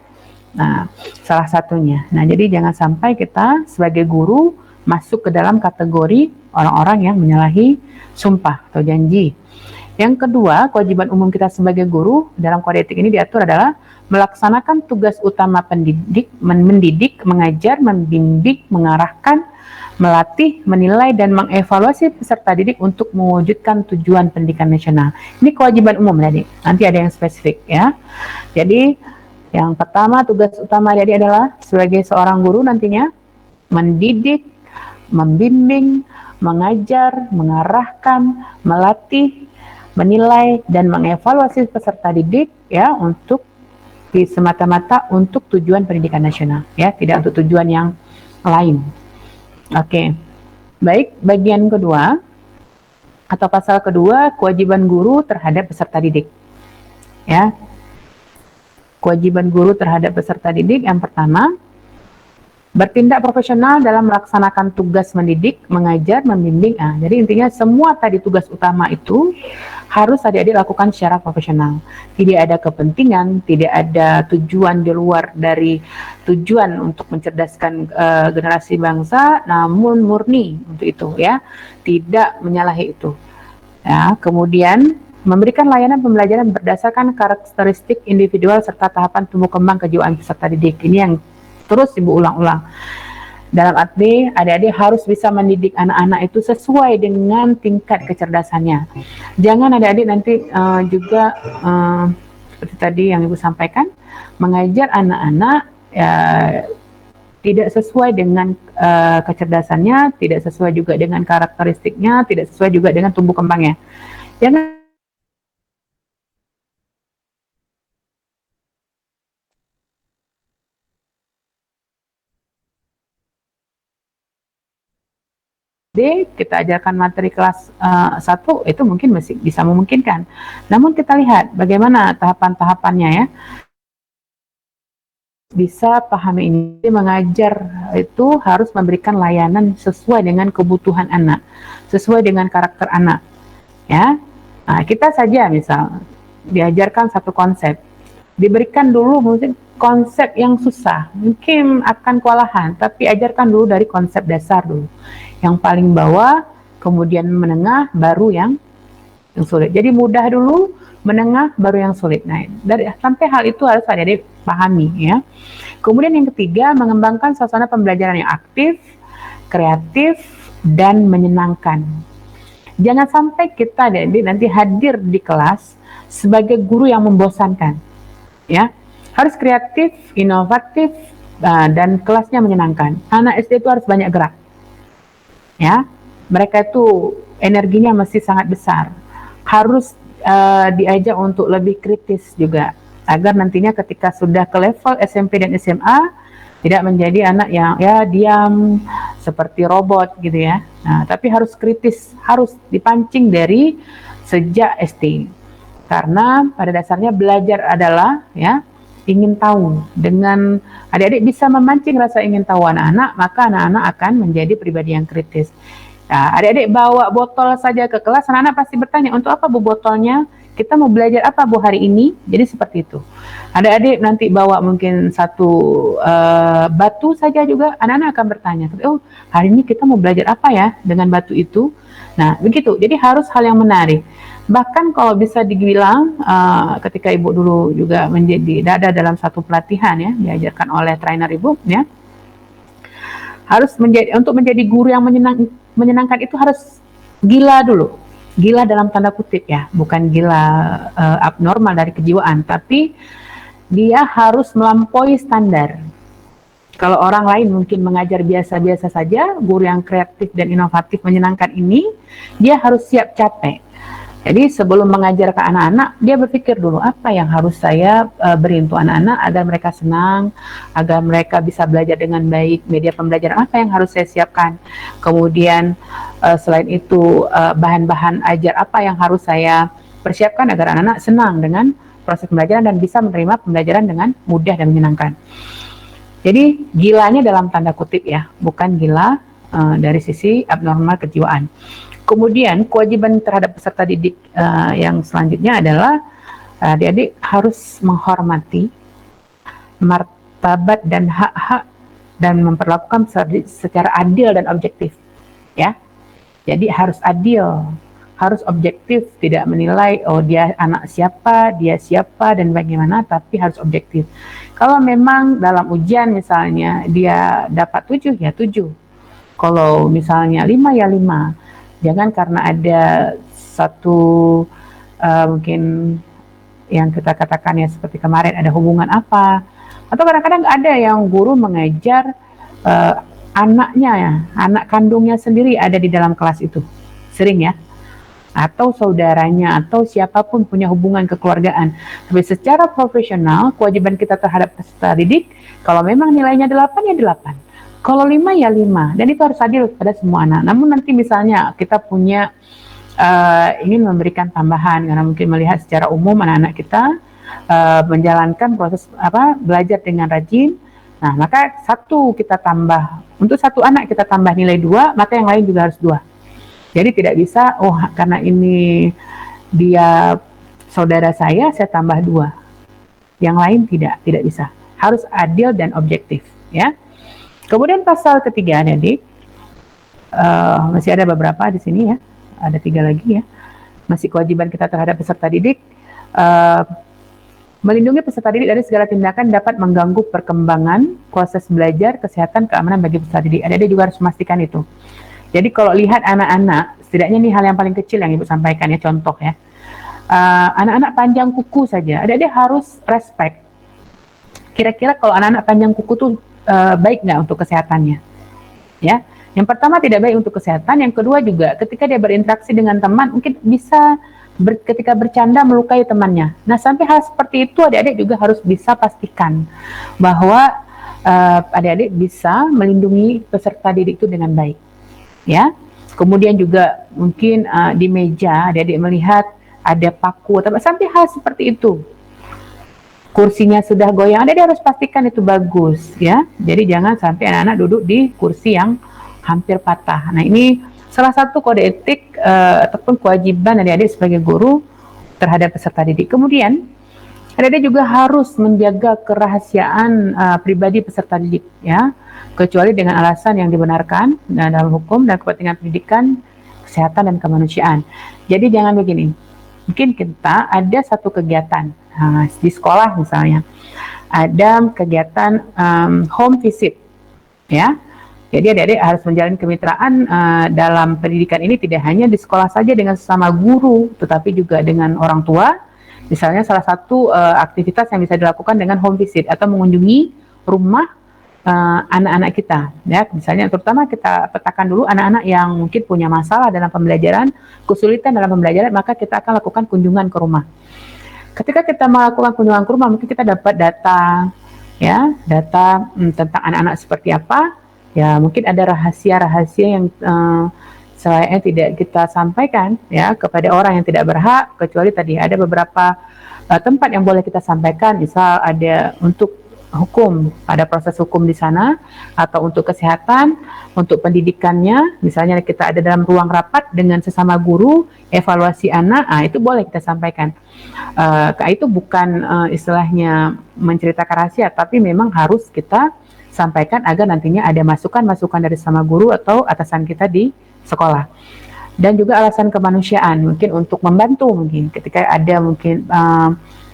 C: Nah, salah satunya. Nah, jadi jangan sampai kita sebagai guru masuk ke dalam kategori orang-orang yang menyalahi sumpah atau janji. Yang kedua, kewajiban umum kita sebagai guru dalam kode etik ini diatur adalah melaksanakan tugas utama pendidik, mendidik, mengajar, membimbing, mengarahkan, melatih, menilai, dan mengevaluasi peserta didik untuk mewujudkan tujuan pendidikan nasional. Ini kewajiban umum tadi. Nanti ada yang spesifik, ya. Jadi yang pertama, tugas utama jadi adalah sebagai seorang guru nantinya mendidik, membimbing, mengajar, mengarahkan, melatih, menilai, dan mengevaluasi peserta didik, ya, untuk semata-mata untuk tujuan pendidikan nasional, ya, tidak untuk tujuan yang lain. Oke. Baik, bagian kedua atau pasal kedua, kewajiban guru terhadap peserta didik. Ya. Kewajiban guru terhadap peserta didik yang pertama, bertindak profesional dalam melaksanakan tugas mendidik, mengajar, membimbing. Nah, jadi intinya semua tadi tugas utama itu harus adik-adik lakukan secara profesional. Tidak ada kepentingan, tidak ada tujuan di luar dari tujuan untuk mencerdaskan generasi bangsa, namun murni untuk itu, ya, tidak menyalahi itu. Ya, kemudian memberikan layanan pembelajaran berdasarkan karakteristik individual serta tahapan tumbuh kembang kejiwaan peserta didik. Ini yang terus ibu ulang-ulang. Dalam arti adik-adik harus bisa mendidik anak-anak itu sesuai dengan tingkat kecerdasannya. Jangan adik-adik nanti juga seperti tadi yang ibu sampaikan, mengajar anak-anak tidak sesuai dengan kecerdasannya, tidak sesuai juga dengan karakteristiknya, tidak sesuai juga dengan tumbuh kembangnya. Jangan kita ajarkan materi kelas 1 itu mungkin masih bisa memungkinkan. Namun kita lihat bagaimana tahapan-tahapannya, ya. Bisa pahami ini. Mengajar itu harus memberikan layanan sesuai dengan kebutuhan anak, sesuai dengan karakter anak, ya. Nah, kita saja misal diajarkan satu konsep, diberikan dulu mungkin konsep yang susah, mungkin akan kewalahan, tapi ajarkan dulu dari konsep dasar dulu, yang paling bawah, kemudian menengah, baru yang sulit. Jadi mudah dulu, menengah, baru yang sulit. Nah, sampai hal itu harus ada dipahami, ya. Kemudian yang ketiga, mengembangkan suasana pembelajaran yang aktif, kreatif, dan menyenangkan. Jangan sampai kita nanti hadir di kelas sebagai guru yang membosankan, ya. Harus kreatif, inovatif, dan kelasnya menyenangkan. Anak SD itu harus banyak gerak, ya. Mereka itu energinya masih sangat besar. Harus diajak untuk lebih kritis juga, agar nantinya ketika sudah ke level SMP dan SMA tidak menjadi anak yang ya diam seperti robot gitu, ya. Nah, tapi harus kritis, harus dipancing dari sejak SD. Karena pada dasarnya belajar adalah, ya, ingin tahu. Dengan adik-adik bisa memancing rasa ingin tahu anak-anak, maka anak-anak akan menjadi pribadi yang kritis. Nah, adik-adik bawa botol saja ke kelas, anak-anak pasti bertanya, untuk apa bu botolnya? Kita mau belajar apa bu hari ini? Jadi seperti itu. Adik-adik nanti bawa mungkin satu batu saja juga, anak-anak akan bertanya, oh hari ini kita mau belajar apa ya dengan batu itu? Nah begitu, jadi harus hal yang menarik. Bahkan kalau bisa dibilang ketika ibu dulu juga ada dalam satu pelatihan, ya, diajarkan oleh trainer ibu, ya, harus untuk menjadi guru yang menyenangkan itu harus gila dulu. Gila dalam tanda kutip, ya, bukan gila abnormal dari kejiwaan, tapi dia harus melampaui standar. Kalau orang lain mungkin mengajar biasa-biasa saja, guru yang kreatif dan inovatif menyenangkan ini, dia harus siap capek. Jadi sebelum mengajar ke anak-anak, dia berpikir dulu apa yang harus saya beri untuk anak-anak agar mereka senang, agar mereka bisa belajar dengan baik, media pembelajaran apa yang harus saya siapkan. Kemudian selain itu bahan-bahan ajar apa yang harus saya persiapkan agar anak-anak senang dengan proses pembelajaran dan bisa menerima pembelajaran dengan mudah dan menyenangkan. Jadi gilanya dalam tanda kutip ya, bukan gila dari sisi abnormal kejiwaan. Kemudian kewajiban terhadap peserta didik yang selanjutnya adalah adik-adik harus menghormati martabat dan hak-hak dan memperlakukan secara adil dan objektif, ya. Jadi harus adil, harus objektif, tidak menilai oh dia anak siapa, dia siapa dan bagaimana, tapi harus objektif. Kalau memang dalam ujian misalnya dia dapat 7 ya 7. Kalau misalnya 5 ya 5. Jangan karena ada satu mungkin yang kita katakan ya seperti kemarin ada hubungan apa, atau kadang-kadang ada yang guru mengajar anaknya ya, anak kandungnya sendiri ada di dalam kelas itu, sering ya, atau saudaranya atau siapapun punya hubungan kekeluargaan. Tapi secara profesional kewajiban kita terhadap peserta didik, kalau memang nilainya 8 ya 8. Kalau 5 ya 5, dan itu harus adil pada semua anak. Namun nanti misalnya kita punya ingin memberikan tambahan karena mungkin melihat secara umum anak-anak kita menjalankan proses belajar dengan rajin. Nah, maka satu kita tambah, untuk satu anak kita tambah nilai 2, maka yang lain juga harus 2. Jadi tidak bisa, oh karena ini dia saudara saya tambah 2. Yang lain tidak bisa. Harus adil dan objektif, ya. Kemudian pasal ketiga, adik-adik, masih ada beberapa di sini ya, ada 3 lagi ya. Masih kewajiban kita terhadap peserta didik, melindungi peserta didik dari segala tindakan dapat mengganggu perkembangan, proses belajar, kesehatan, keamanan bagi peserta didik. Adik-adik juga harus memastikan itu. Jadi kalau lihat anak-anak, setidaknya ini hal yang paling kecil yang Ibu sampaikan ya, contoh ya. Anak-anak panjang kuku saja, adik-adik harus respect. Kira-kira kalau anak-anak panjang kuku tuh baik nggak untuk kesehatannya? Ya, yang pertama tidak baik untuk kesehatan, yang kedua juga ketika dia berinteraksi dengan teman, mungkin bisa ketika bercanda melukai temannya. Nah, sampai hal seperti itu adik-adik juga harus bisa pastikan bahwa adik-adik bisa melindungi peserta didik itu dengan baik. Ya, kemudian juga mungkin di meja adik-adik melihat ada paku atau sampai hal seperti itu, kursinya sudah goyang, adik-adik harus pastikan itu bagus ya. Jadi jangan sampai anak-anak duduk di kursi yang hampir patah. Nah, ini salah satu kode etik ataupun kewajiban adik-adik sebagai guru terhadap peserta didik. Kemudian adik-adik juga harus menjaga kerahasiaan pribadi peserta didik ya, kecuali dengan alasan yang dibenarkan dalam hukum dan kepentingan pendidikan, kesehatan dan kemanusiaan. Jadi jangan begini, mungkin kita ada satu kegiatan di sekolah misalnya, ada kegiatan home visit ya. Jadi adik-adik harus menjalin kemitraan dalam pendidikan ini tidak hanya di sekolah saja dengan sesama guru, tetapi juga dengan orang tua. Misalnya salah satu aktivitas yang bisa dilakukan dengan home visit atau mengunjungi rumah anak-anak kita ya. Misalnya terutama kita petakan dulu anak-anak yang mungkin punya masalah dalam pembelajaran, kesulitan dalam pembelajaran, maka kita akan lakukan kunjungan ke rumah. Ketika kita melakukan kunjungan ke rumah, mungkin kita dapat data ya, data tentang anak-anak seperti apa ya. Mungkin ada rahasia-rahasia yang selayaknya tidak kita sampaikan ya kepada orang yang tidak berhak, kecuali tadi ada beberapa tempat yang boleh kita sampaikan, misal ada untuk hukum, ada proses hukum di sana, atau untuk kesehatan, untuk pendidikannya, misalnya kita ada dalam ruang rapat dengan sesama guru, evaluasi anak, itu boleh kita sampaikan. Itu bukan istilahnya menceritakan rahasia, tapi memang harus kita sampaikan agar nantinya ada masukan-masukan dari sama guru atau atasan kita di sekolah. Dan juga alasan kemanusiaan, mungkin untuk membantu, mungkin ketika ada mungkin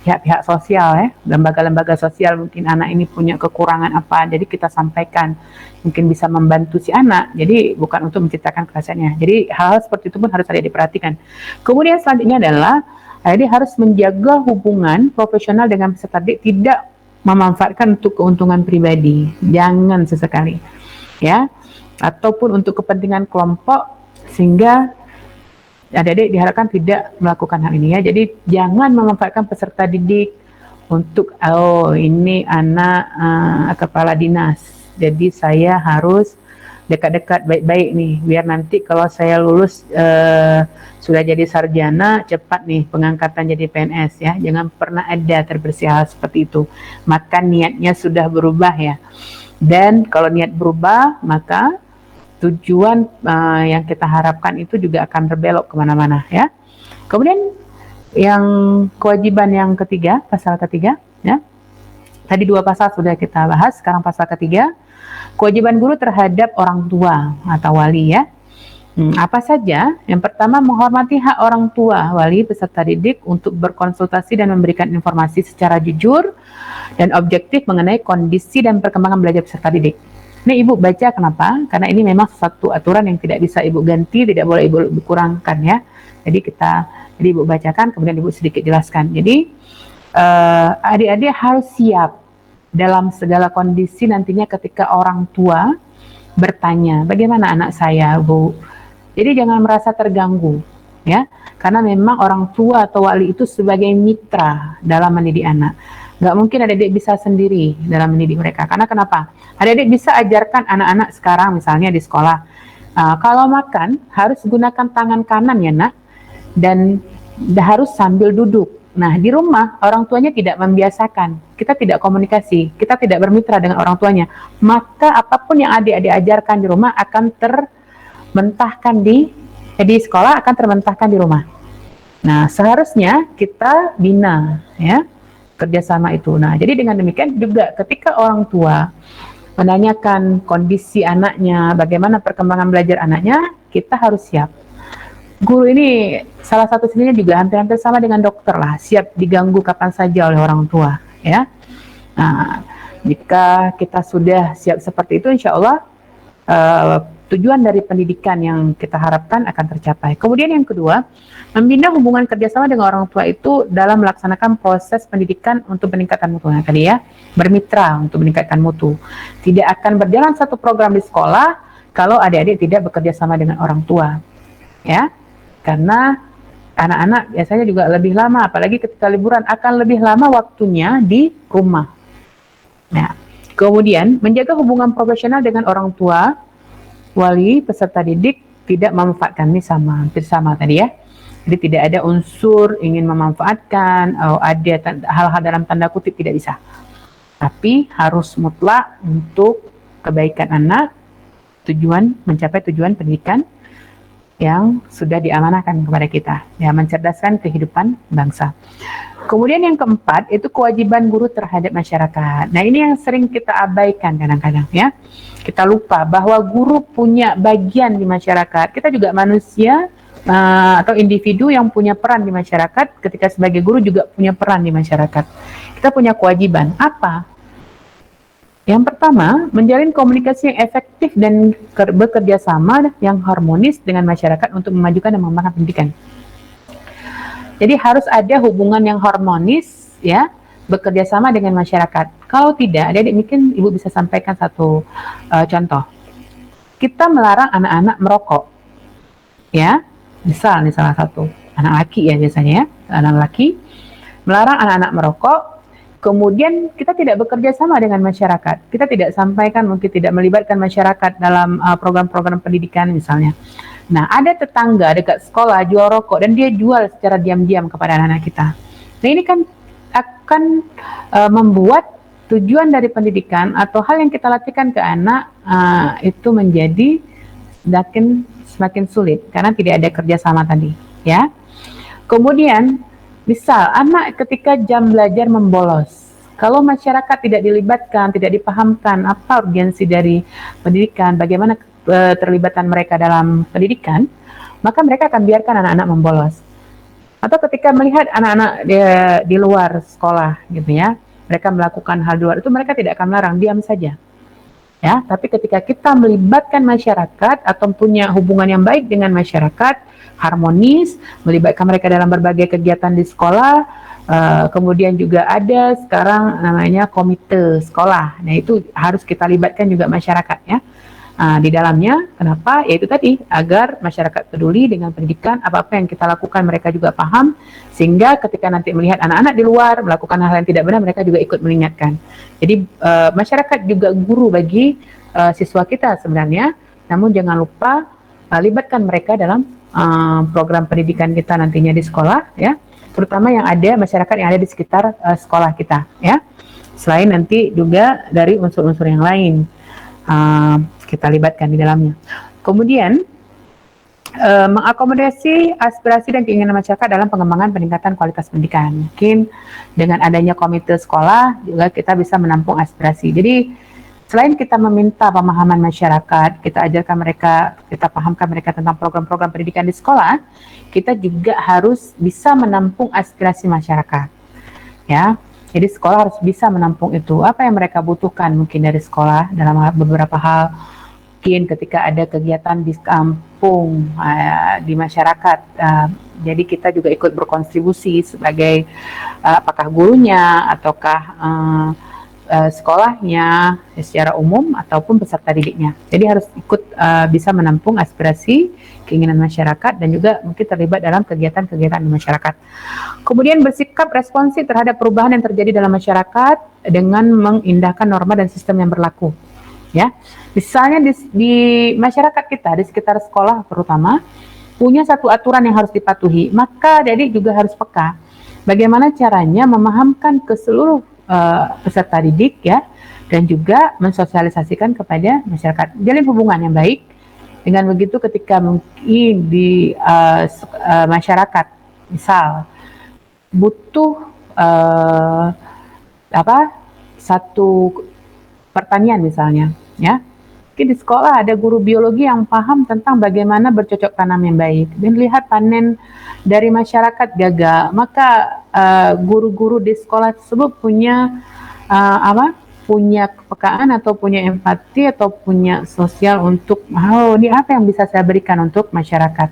C: pihak-pihak sosial ya, lembaga-lembaga sosial, mungkin anak ini punya kekurangan apa, jadi kita sampaikan, mungkin bisa membantu si anak, jadi bukan untuk menceritakan kerasaannya. Jadi hal-hal seperti itu pun harus ada diperhatikan. Kemudian selanjutnya adalah jadi harus menjaga hubungan profesional dengan peserta didik, tidak memanfaatkan untuk keuntungan pribadi, jangan sesekali, ya, ataupun untuk kepentingan kelompok, sehingga adik-adik diharapkan tidak melakukan hal ini, ya. Jadi jangan memanfaatkan peserta didik untuk, oh ini anak kepala dinas, jadi saya harus dekat-dekat baik-baik nih, biar nanti kalau saya lulus sudah jadi sarjana, cepat nih pengangkatan jadi PNS, ya. Jangan pernah ada terbersit hal seperti itu. Maka niatnya sudah berubah, ya. Dan kalau niat berubah, maka tujuan yang kita harapkan itu juga akan berbelok kemana-mana, ya. Kemudian yang kewajiban yang ketiga, pasal ketiga, ya. Tadi 2 pasal sudah kita bahas, sekarang pasal ketiga. Kewajiban guru terhadap orang tua atau wali, ya. Apa saja? Yang pertama, menghormati hak orang tua, wali, peserta didik untuk berkonsultasi dan memberikan informasi secara jujur dan objektif mengenai kondisi dan perkembangan belajar peserta didik. Ini Ibu baca kenapa? Karena ini memang satu aturan yang tidak bisa Ibu ganti, tidak boleh Ibu kurangkan, ya. Jadi Ibu bacakan, kemudian Ibu sedikit jelaskan. Jadi adik-adik harus siap dalam segala kondisi nantinya ketika orang tua bertanya, bagaimana anak saya, Bu? Jadi jangan merasa terganggu, ya, karena memang orang tua atau wali itu sebagai mitra dalam mendidik anak. Nggak mungkin adik-adik bisa sendiri dalam mendidik mereka. Karena kenapa? Adik-adik bisa ajarkan anak-anak sekarang misalnya di sekolah, kalau makan harus gunakan tangan kanan, ya nak, dan harus sambil duduk. Nah, di rumah orang tuanya tidak membiasakan, kita tidak komunikasi, kita tidak bermitra dengan orang tuanya, maka apapun yang adik-adik ajarkan di rumah akan termentahkan di sekolah, akan termentahkan di rumah. Nah, seharusnya kita bina, ya, kerjasama itu. Nah, jadi dengan demikian juga ketika orang tua menanyakan kondisi anaknya, bagaimana perkembangan belajar anaknya, kita harus siap. Guru ini salah satu sininya juga hampir-hampir sama dengan dokter lah, siap diganggu kapan saja oleh orang tua, ya. Nah, jika kita sudah siap seperti itu, insya Allah tujuan dari pendidikan yang kita harapkan akan tercapai. Kemudian yang kedua, membina hubungan kerjasama dengan orang tua itu dalam melaksanakan proses pendidikan untuk peningkatan mutu. Nah, tadi, ya, bermitra untuk meningkatkan mutu. Tidak akan berjalan satu program di sekolah kalau adik-adik tidak bekerja sama dengan orang tua, ya. Karena anak-anak biasanya juga lebih lama, apalagi ketika liburan, akan lebih lama waktunya di rumah. Nah, kemudian menjaga hubungan profesional dengan orang tua, wali, peserta didik, tidak memanfaatkan, ini hampir sama tadi, ya. Jadi tidak ada unsur ingin memanfaatkan, ada hal-hal dalam tanda kutip, tidak bisa. Tapi harus mutlak untuk kebaikan anak, mencapai tujuan pendidikan yang sudah diamanahkan kepada kita, ya, mencerdaskan kehidupan bangsa. Kemudian yang keempat itu kewajiban guru terhadap masyarakat. Nah, ini yang sering kita abaikan kadang-kadang, ya. Kita lupa bahwa guru punya bagian di masyarakat. Kita juga manusia atau individu yang punya peran di masyarakat. Ketika sebagai guru juga punya peran di masyarakat. Kita punya kewajiban. Apa? Yang pertama, menjalin komunikasi yang efektif dan bekerja sama yang harmonis dengan masyarakat untuk memajukan dan mengembangkan pendidikan. Jadi harus ada hubungan yang harmonis, ya, bekerja sama dengan masyarakat. Kalau tidak, adik-adik mungkin Ibu bisa sampaikan satu contoh. Kita melarang anak-anak merokok, ya, misal nih salah satu anak laki, ya, biasanya, ya, anak laki melarang anak-anak merokok. Kemudian kita tidak bekerja sama dengan masyarakat. Kita tidak sampaikan, mungkin tidak melibatkan masyarakat dalam program-program pendidikan misalnya. Nah, ada tetangga dekat sekolah jual rokok dan dia jual secara diam-diam kepada anak-anak kita. Nah, ini kan akan membuat tujuan dari pendidikan atau hal yang kita latihkan ke anak itu menjadi semakin sulit karena tidak ada kerjasama tadi, ya. Kemudian misal anak ketika jam belajar membolos, kalau masyarakat tidak dilibatkan, tidak dipahamkan apa urgensi dari pendidikan, bagaimana terlibatan mereka dalam pendidikan, maka mereka akan biarkan anak-anak membolos. Atau ketika melihat anak-anak di luar sekolah, gitu, ya, mereka melakukan hal di luar itu, mereka tidak akan melarang, diam saja. Ya, tapi ketika kita melibatkan masyarakat atau punya hubungan yang baik dengan masyarakat, harmonis, melibatkan mereka dalam berbagai kegiatan di sekolah, Kemudian juga ada sekarang namanya komite sekolah. Nah itu harus kita libatkan juga masyarakat ya di dalamnya. Kenapa? Yaitu tadi agar masyarakat peduli dengan pendidikan, apa-apa yang kita lakukan mereka juga paham, sehingga ketika nanti melihat anak-anak di luar melakukan hal yang tidak benar, mereka juga ikut mengingatkan. Jadi masyarakat juga guru bagi siswa kita sebenarnya. Namun jangan lupa libatkan mereka dalam program pendidikan kita nantinya di sekolah ya, terutama yang ada masyarakat yang ada di sekitar sekolah kita ya. Selain nanti juga dari unsur-unsur yang lain kita libatkan di dalamnya. Kemudian mengakomodasi aspirasi dan keinginan masyarakat dalam pengembangan peningkatan kualitas pendidikan. Mungkin dengan adanya komite sekolah juga kita bisa menampung aspirasi. Jadi selain kita meminta pemahaman masyarakat, kita ajarkan mereka, kita pahamkan mereka tentang program-program pendidikan di sekolah, kita juga harus bisa menampung aspirasi masyarakat. Ya, jadi sekolah harus bisa menampung itu. Apa yang mereka butuhkan mungkin dari sekolah dalam beberapa hal. Mungkin ketika ada kegiatan di kampung, di masyarakat, jadi kita juga ikut berkontribusi sebagai apakah gurunya ataukah sekolahnya secara umum ataupun peserta didiknya. Jadi harus ikut bisa menampung aspirasi, keinginan masyarakat dan juga mungkin terlibat dalam kegiatan-kegiatan di masyarakat. Kemudian bersikap responsif terhadap perubahan yang terjadi dalam masyarakat dengan mengindahkan norma dan sistem yang berlaku. Ya, misalnya di masyarakat kita di sekitar sekolah terutama punya satu aturan yang harus dipatuhi, maka adik juga harus peka. Bagaimana caranya memahamkan ke seluruh peserta didik ya, dan juga mensosialisasikan kepada masyarakat. Jalin hubungan yang baik. Dengan begitu ketika mungkin di masyarakat misal butuh satu pertanian misalnya ya, mungkin di sekolah ada guru biologi yang paham tentang bagaimana bercocok tanam yang baik dan lihat panen dari masyarakat gagal, maka guru-guru di sekolah tersebut punya punya kepekaan atau punya empati atau punya sosial untuk ini apa yang bisa saya berikan untuk masyarakat,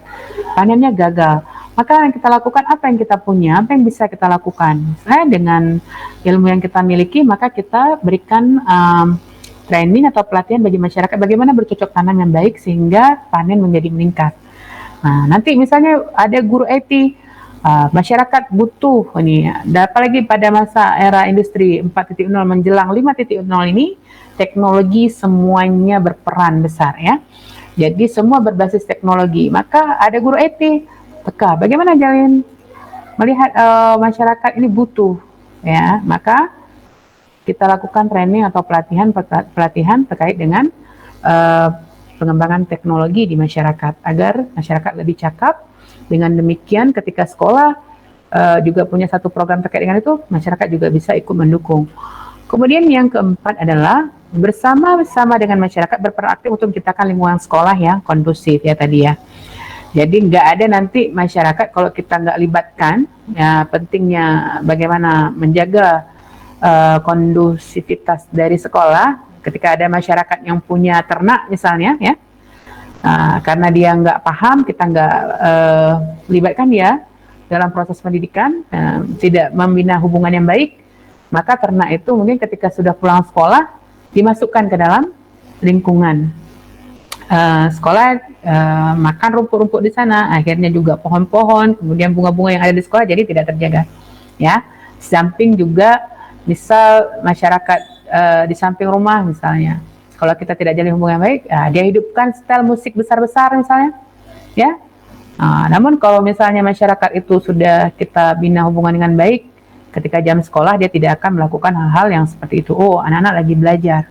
C: panennya gagal, maka yang kita lakukan apa yang kita punya, apa yang bisa kita lakukan dengan ilmu yang kita miliki, maka kita berikan training atau pelatihan bagi masyarakat bagaimana bercocok tanam yang baik sehingga panen menjadi meningkat. Nah, nanti misalnya ada guru IT, masyarakat butuh ini, apalagi pada masa era industri 4.0 menjelang 5.0 ini, teknologi semuanya berperan besar ya. Jadi semua berbasis teknologi, maka ada guru IT, peka bagaimana melihat masyarakat ini butuh ya, maka kita lakukan training atau pelatihan terkait dengan pengembangan teknologi di masyarakat agar masyarakat lebih cakap. Dengan demikian ketika sekolah juga punya satu program terkait dengan itu, masyarakat juga bisa ikut mendukung. Kemudian yang keempat adalah bersama-sama dengan masyarakat berperan aktif untuk menciptakan lingkungan sekolah yang kondusif ya tadi ya. Jadi nggak ada nanti masyarakat kalau kita nggak libatkan, ya pentingnya bagaimana menjaga kondusivitas dari sekolah ketika ada masyarakat yang punya ternak misalnya ya. Karena dia nggak paham, kita nggak libatkan dia dalam proses pendidikan, tidak membina hubungan yang baik, maka ternak itu mungkin ketika sudah pulang sekolah dimasukkan ke dalam lingkungan sekolah, makan rumput-rumput di sana, akhirnya juga pohon-pohon, kemudian bunga-bunga yang ada di sekolah jadi tidak terjaga. Ya, samping juga misal masyarakat di samping rumah misalnya. Kalau kita tidak jalin hubungan yang baik, dia hidupkan setel musik besar-besar misalnya, ya. Namun kalau misalnya masyarakat itu sudah kita bina hubungan dengan baik, ketika jam sekolah dia tidak akan melakukan hal-hal yang seperti itu. Oh, anak-anak lagi belajar,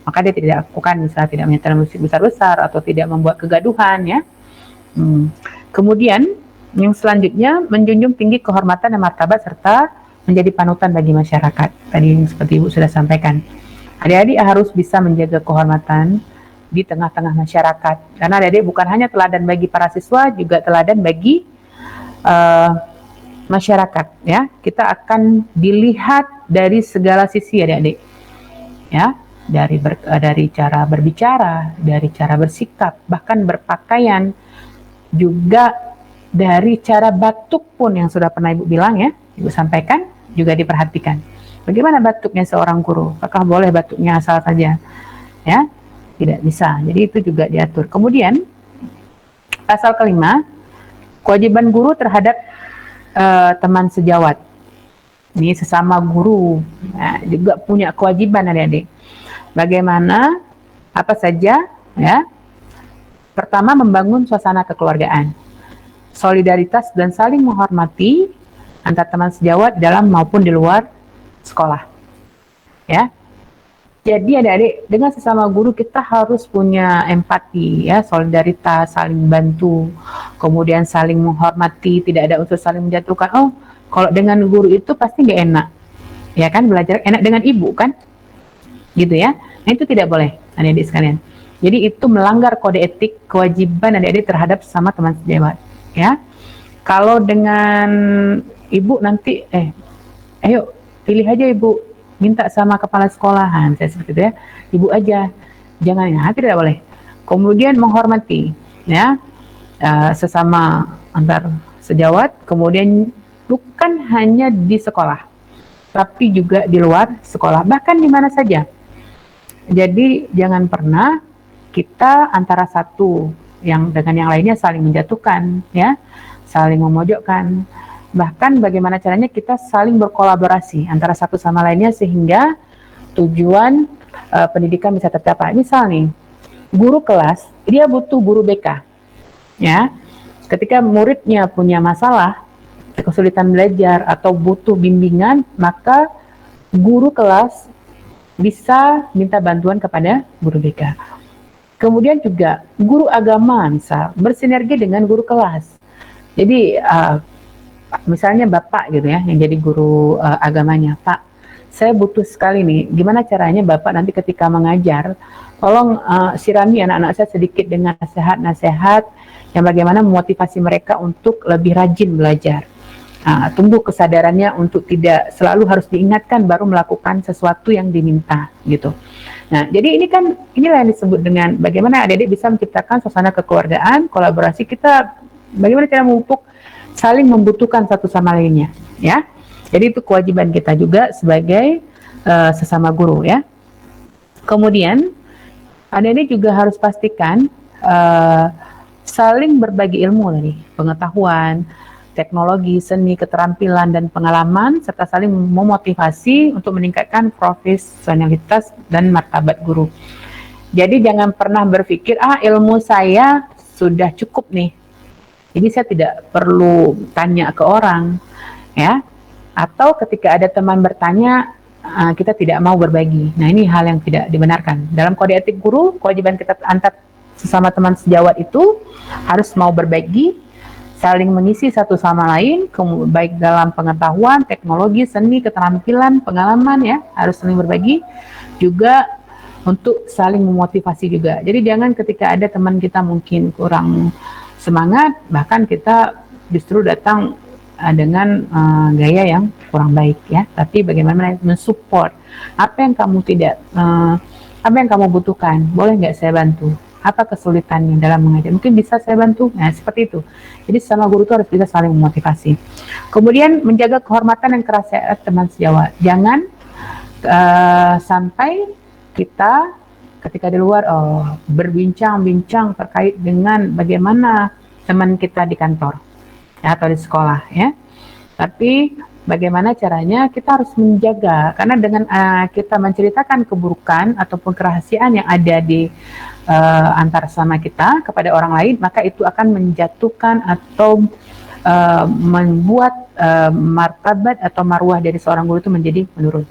C: maka dia tidak lakukan, misalnya tidak menyetel musik besar-besar atau tidak membuat kegaduhan, ya. Kemudian yang selanjutnya menjunjung tinggi kehormatan dan martabat serta menjadi panutan bagi masyarakat. Tadi seperti Ibu sudah sampaikan. Adik-adik harus bisa menjaga kehormatan di tengah-tengah masyarakat. Karena adik-adik bukan hanya teladan bagi para siswa, juga teladan bagi masyarakat. Ya, kita akan dilihat dari segala sisi adik-adik. Ya, dari cara berbicara, dari cara bersikap, bahkan berpakaian, juga dari cara batuk pun yang sudah pernah Ibu bilang ya. Ibu sampaikan, juga diperhatikan. Bagaimana batuknya seorang guru? Apakah boleh batuknya asal saja? Ya, tidak bisa. Jadi itu juga diatur. Kemudian pasal kelima, kewajiban guru terhadap teman sejawat. Ini sesama guru, nah, juga punya kewajiban adik-adik. Bagaimana? Apa saja? Ya. Pertama, membangun suasana kekeluargaan, solidaritas dan saling menghormati antar teman sejawat dalam maupun di luar sekolah. Ya. Jadi adik-adik, dengan sesama guru kita harus punya empati, ya, solidaritas, saling bantu, kemudian saling menghormati, tidak ada unsur saling menjatuhkan. Oh, kalau dengan guru itu pasti nggak enak, ya kan, belajar enak dengan ibu kan, gitu ya. Nah itu tidak boleh, adik-adik sekalian. Jadi itu melanggar kode etik kewajiban adik-adik terhadap sama teman sejawat, ya. Kalau dengan ibu nanti, ayo pilih aja ibu, minta sama kepala sekolahan, saya seperti itu ya, ibu aja, jangan, ya, tidak boleh. Kemudian menghormati, ya, sesama antar sejawat, kemudian bukan hanya di sekolah, tapi juga di luar sekolah, bahkan di mana saja. Jadi jangan pernah kita antara satu yang dengan yang lainnya saling menjatuhkan, ya, saling memojokkan. Bahkan bagaimana caranya kita saling berkolaborasi antara satu sama lainnya sehingga tujuan pendidikan bisa tercapai. Misal nih, guru kelas dia butuh guru BK, ya. Ketika muridnya punya masalah, kesulitan belajar atau butuh bimbingan, maka guru kelas bisa minta bantuan kepada guru BK. Kemudian juga guru agama misal bersinergi dengan guru kelas. Jadi misalnya Bapak gitu ya, yang jadi guru agamanya, Pak, saya butuh sekali nih, gimana caranya Bapak nanti ketika mengajar, tolong sirami anak-anak saya sedikit dengan nasihat-nasihat yang bagaimana memotivasi mereka untuk lebih rajin belajar. Tumbuh kesadarannya untuk tidak selalu harus diingatkan baru melakukan sesuatu yang diminta gitu. Nah, jadi inilah yang disebut dengan bagaimana adik-adik bisa menciptakan suasana kekeluargaan, kolaborasi kita, bagaimana cara memupuk saling membutuhkan satu sama lainnya, ya. Jadi itu kewajiban kita juga sebagai sesama guru, ya. Kemudian adik-adik juga harus pastikan saling berbagi ilmu tadi, pengetahuan, teknologi, seni, keterampilan, dan pengalaman, serta saling memotivasi untuk meningkatkan profesionalitas dan martabat guru. Jadi jangan pernah berpikir, ilmu saya sudah cukup nih, jadi saya tidak perlu tanya ke orang, ya. Atau ketika ada teman bertanya, kita tidak mau berbagi. Nah ini hal yang tidak dibenarkan. Dalam kode etik guru, kewajiban kita antar sesama teman sejawat itu harus mau berbagi, saling mengisi satu sama lain, baik dalam pengetahuan, teknologi, seni, keterampilan, pengalaman, ya, harus saling berbagi, juga untuk saling memotivasi juga. Jadi jangan ketika ada teman kita mungkin kurang semangat, bahkan kita justru datang dengan gaya yang kurang baik, ya. Tapi bagaimana mensupport apa yang kamu apa yang kamu butuhkan, boleh nggak saya bantu? Apa kesulitannya dalam mengajar? Mungkin bisa saya bantu. Nah, seperti itu. Jadi sama guru itu harus bisa saling memotivasi. Kemudian menjaga kehormatan dan kerahasiaan teman sejawat. Jangan sampai kita ketika di luar berbincang-bincang terkait dengan bagaimana teman kita di kantor, ya, atau di sekolah, ya. Tapi bagaimana caranya kita harus menjaga, karena dengan kita menceritakan keburukan ataupun kerahasiaan yang ada di antar sama kita kepada orang lain, maka itu akan menjatuhkan atau membuat martabat atau marwah dari seorang guru itu menjadi menurun.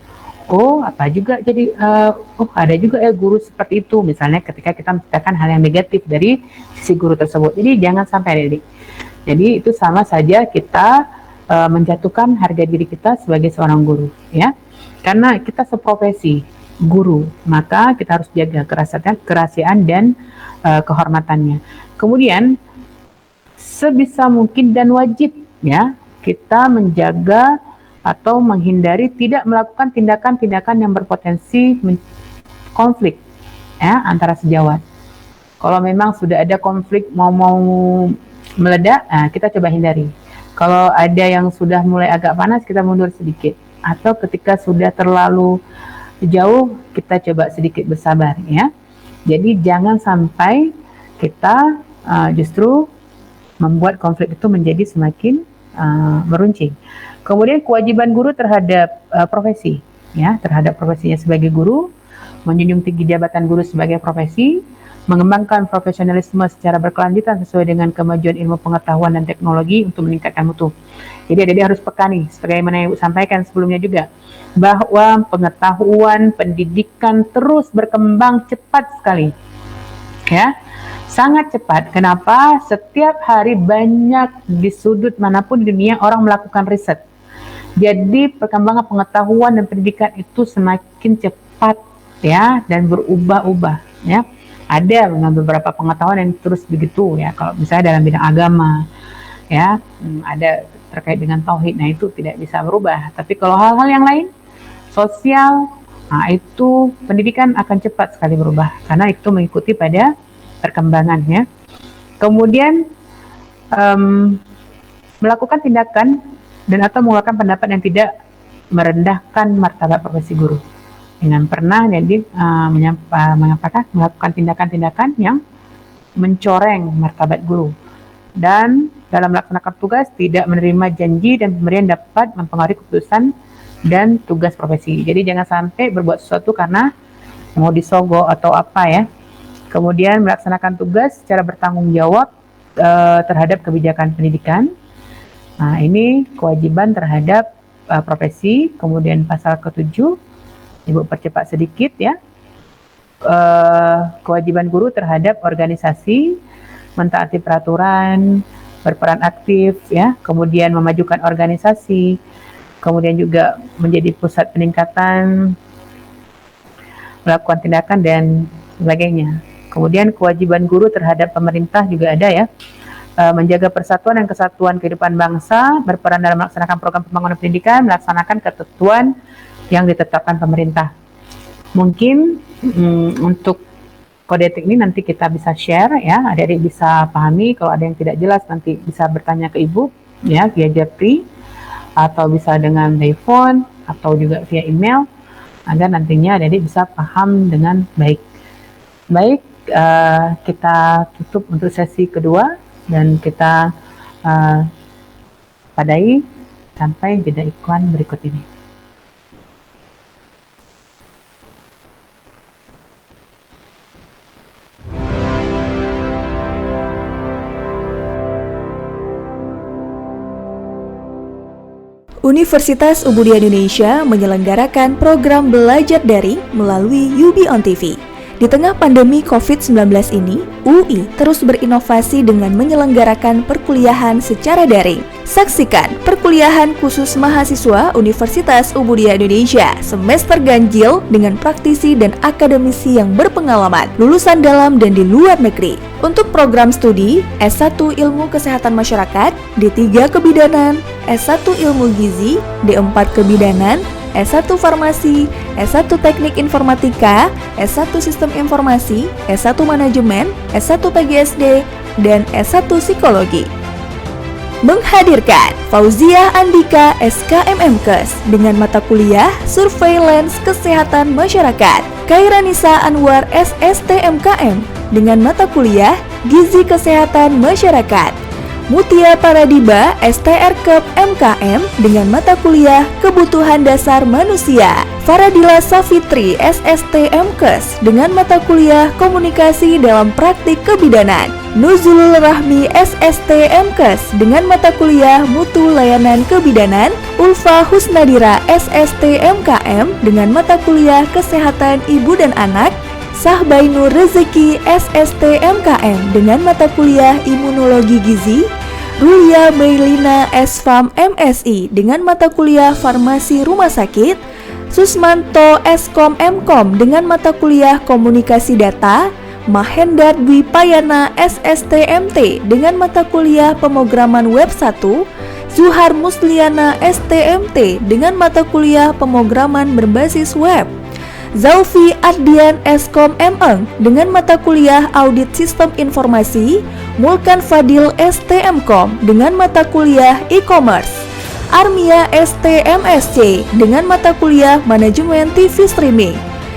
C: Ada juga ya guru seperti itu, misalnya ketika kita menceritakan hal yang negatif dari si guru tersebut. Jadi jangan sampai adik-adik. Jadi itu sama saja kita menjatuhkan harga diri kita sebagai seorang guru, ya. Karena kita seprofesi guru, maka kita harus jaga kerahasiaan dan kehormatannya. Kemudian sebisa mungkin dan wajib, ya, kita menjaga atau menghindari tidak melakukan tindakan-tindakan yang berpotensi konflik, ya, antara sejawat. Kalau memang sudah ada konflik mau meledak, kita coba hindari. Kalau ada yang sudah mulai agak panas, kita mundur sedikit. Atau ketika sudah terlalu jauh, kita coba sedikit bersabar ya. Jadi jangan sampai kita justru membuat konflik itu menjadi semakin meruncing. Kemudian kewajiban guru terhadap profesi, ya, terhadap profesinya sebagai guru, menjunjung tinggi jabatan guru sebagai profesi, mengembangkan profesionalisme secara berkelanjutan sesuai dengan kemajuan ilmu pengetahuan dan teknologi untuk meningkatkan mutu. Jadi adik-adik harus peka nih, sebagaimana yang Ibu sampaikan sebelumnya juga, bahwa pengetahuan pendidikan terus berkembang cepat sekali, ya, sangat cepat. Kenapa? Setiap hari banyak di sudut manapun di dunia orang melakukan riset. Jadi perkembangan pengetahuan dan pendidikan itu semakin cepat ya, dan berubah-ubah ya. Ada beberapa pengetahuan yang terus begitu ya. Kalau misalnya dalam bidang agama ya, ada terkait dengan tauhid, nah itu tidak bisa berubah. Tapi kalau hal-hal yang lain, sosial, nah itu pendidikan akan cepat sekali berubah karena itu mengikuti pada perkembangannya. Kemudian melakukan tindakan dan atau mengeluarkan pendapat yang tidak merendahkan martabat profesi guru. Dengan pernah jadi melakukan tindakan-tindakan yang mencoreng martabat guru. Dan dalam melaksanakan tugas tidak menerima janji dan pemberian dapat mempengaruhi keputusan dan tugas profesi. Jadi jangan sampai berbuat sesuatu karena mau disogok atau apa ya. Kemudian melaksanakan tugas secara bertanggung jawab terhadap kebijakan pendidikan. Nah, ini kewajiban terhadap profesi. Kemudian pasal ke-7, Ibu percepat sedikit ya. Kewajiban guru terhadap organisasi, mentaati peraturan, berperan aktif ya, kemudian memajukan organisasi, kemudian juga menjadi pusat peningkatan, melakukan tindakan dan sebagainya. Kemudian kewajiban guru terhadap pemerintah juga ada ya, menjaga persatuan dan kesatuan kehidupan bangsa, berperan dalam melaksanakan program pembangunan pendidikan, melaksanakan ketentuan yang ditetapkan pemerintah. Mungkin untuk kode etik ini nanti kita bisa share ya, adik-adik bisa pahami. Kalau ada yang tidak jelas nanti bisa bertanya ke Ibu ya via Japri, atau bisa dengan telepon atau juga via email agar nantinya adik-adik bisa paham dengan baik. Baik, kita tutup untuk sesi kedua dan kita padai sampai jeda iklan berikut ini.
A: Universitas Ubudiyah Indonesia menyelenggarakan program belajar daring melalui UB on TV. Di tengah pandemi COVID-19 ini, UI terus berinovasi dengan menyelenggarakan perkuliahan secara daring. Saksikan perkuliahan khusus mahasiswa Universitas Ubudiyah Indonesia semester ganjil dengan praktisi dan akademisi yang berpengalaman, lulusan dalam dan di luar negeri. Untuk program studi S1 Ilmu Kesehatan Masyarakat, D3 Kebidanan, S1 Ilmu Gizi, D4 Kebidanan, S1 Farmasi, S1 Teknik Informatika, S1 Sistem Informasi, S1 Manajemen, S1 PGSD, dan S1 Psikologi. Menghadirkan Fauzia Andika SKMMKes dengan mata kuliah Surveillance Kesehatan Masyarakat, Kairanisa Anwar SSTMKM dengan mata kuliah Gizi Kesehatan Masyarakat, Mutia Paradiba STRKEP MKM dengan mata kuliah Kebutuhan Dasar Manusia, Faradila Safitri SSTMKes dengan mata kuliah Komunikasi dalam Praktik Kebidanan, Nuzulul Rahmi SSTMKes dengan mata kuliah Mutu Layanan Kebidanan, Ulfa Husnadira SSTMKM dengan mata kuliah Kesehatan Ibu dan Anak, Sahbainur Rezeki SSTMKM dengan mata kuliah Imunologi Gizi, Rulia Meilina SFAM MSI dengan mata kuliah Farmasi Rumah Sakit, Susmanto Eskom Mkom dengan mata kuliah Komunikasi Data, Mahendar Dwi Payana SSTMT dengan mata kuliah Pemrograman Web 1, Zuhar Musliana STMT dengan mata kuliah Pemrograman Berbasis Web, Zaufi Ardian Eskom Meng dengan mata kuliah Audit Sistem Informasi, Mulkan Fadil STMkom dengan mata kuliah E-commerce, Armia STMSC dengan mata kuliah Manajemen TV Streaming,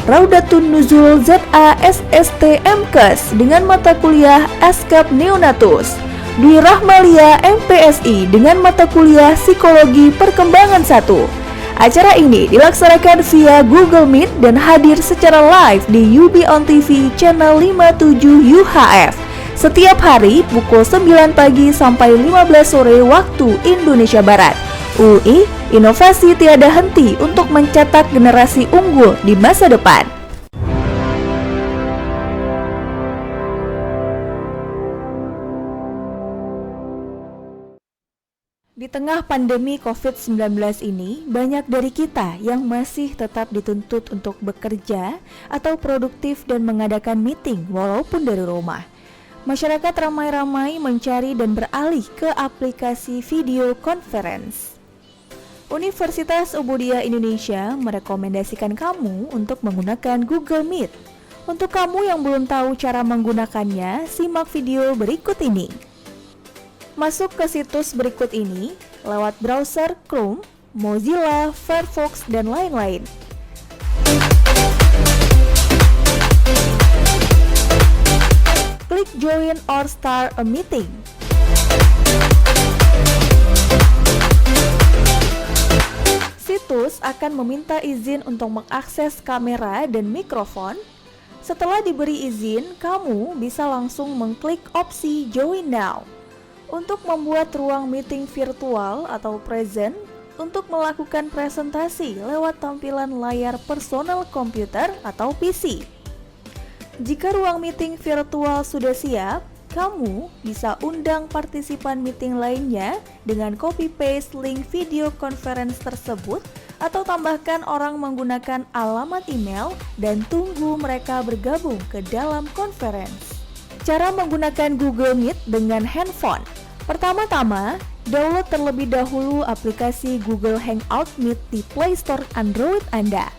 A: Raudatun Nuzul ZA SSTMKes dengan mata kuliah Askap Neonatus, Dwi Rahmalia MPSI dengan mata kuliah Psikologi Perkembangan 1. Acara ini dilaksanakan via Google Meet dan hadir secara live di UB On TV channel 57 UHF setiap hari pukul 9 pagi sampai 15 sore waktu Indonesia Barat. UI, inovasi tiada henti untuk mencetak generasi unggul di masa depan. Di tengah pandemi COVID-19 ini, banyak dari kita yang masih tetap dituntut untuk bekerja atau produktif dan mengadakan meeting walaupun dari rumah. Masyarakat ramai-ramai mencari dan beralih ke aplikasi video conference. Universitas Ubudiyah Indonesia merekomendasikan kamu untuk menggunakan Google Meet. Untuk kamu yang belum tahu cara menggunakannya, simak video berikut ini. Masuk ke situs berikut ini lewat browser Chrome, Mozilla, Firefox, dan lain-lain. Klik Join or Start a Meeting. Situs akan meminta izin untuk mengakses kamera dan mikrofon. Setelah diberi izin, kamu bisa langsung mengklik opsi Join Now. Untuk membuat ruang meeting virtual atau present untuk melakukan presentasi lewat tampilan layar personal komputer atau PC. Jika ruang meeting virtual sudah siap, kamu bisa undang partisipan meeting lainnya dengan copy-paste link video conference tersebut atau tambahkan orang menggunakan alamat email dan tunggu mereka bergabung ke dalam conference. Cara menggunakan Google Meet dengan handphone. Pertama-tama, download terlebih dahulu aplikasi Google Hangout Meet di Play Store Android Anda.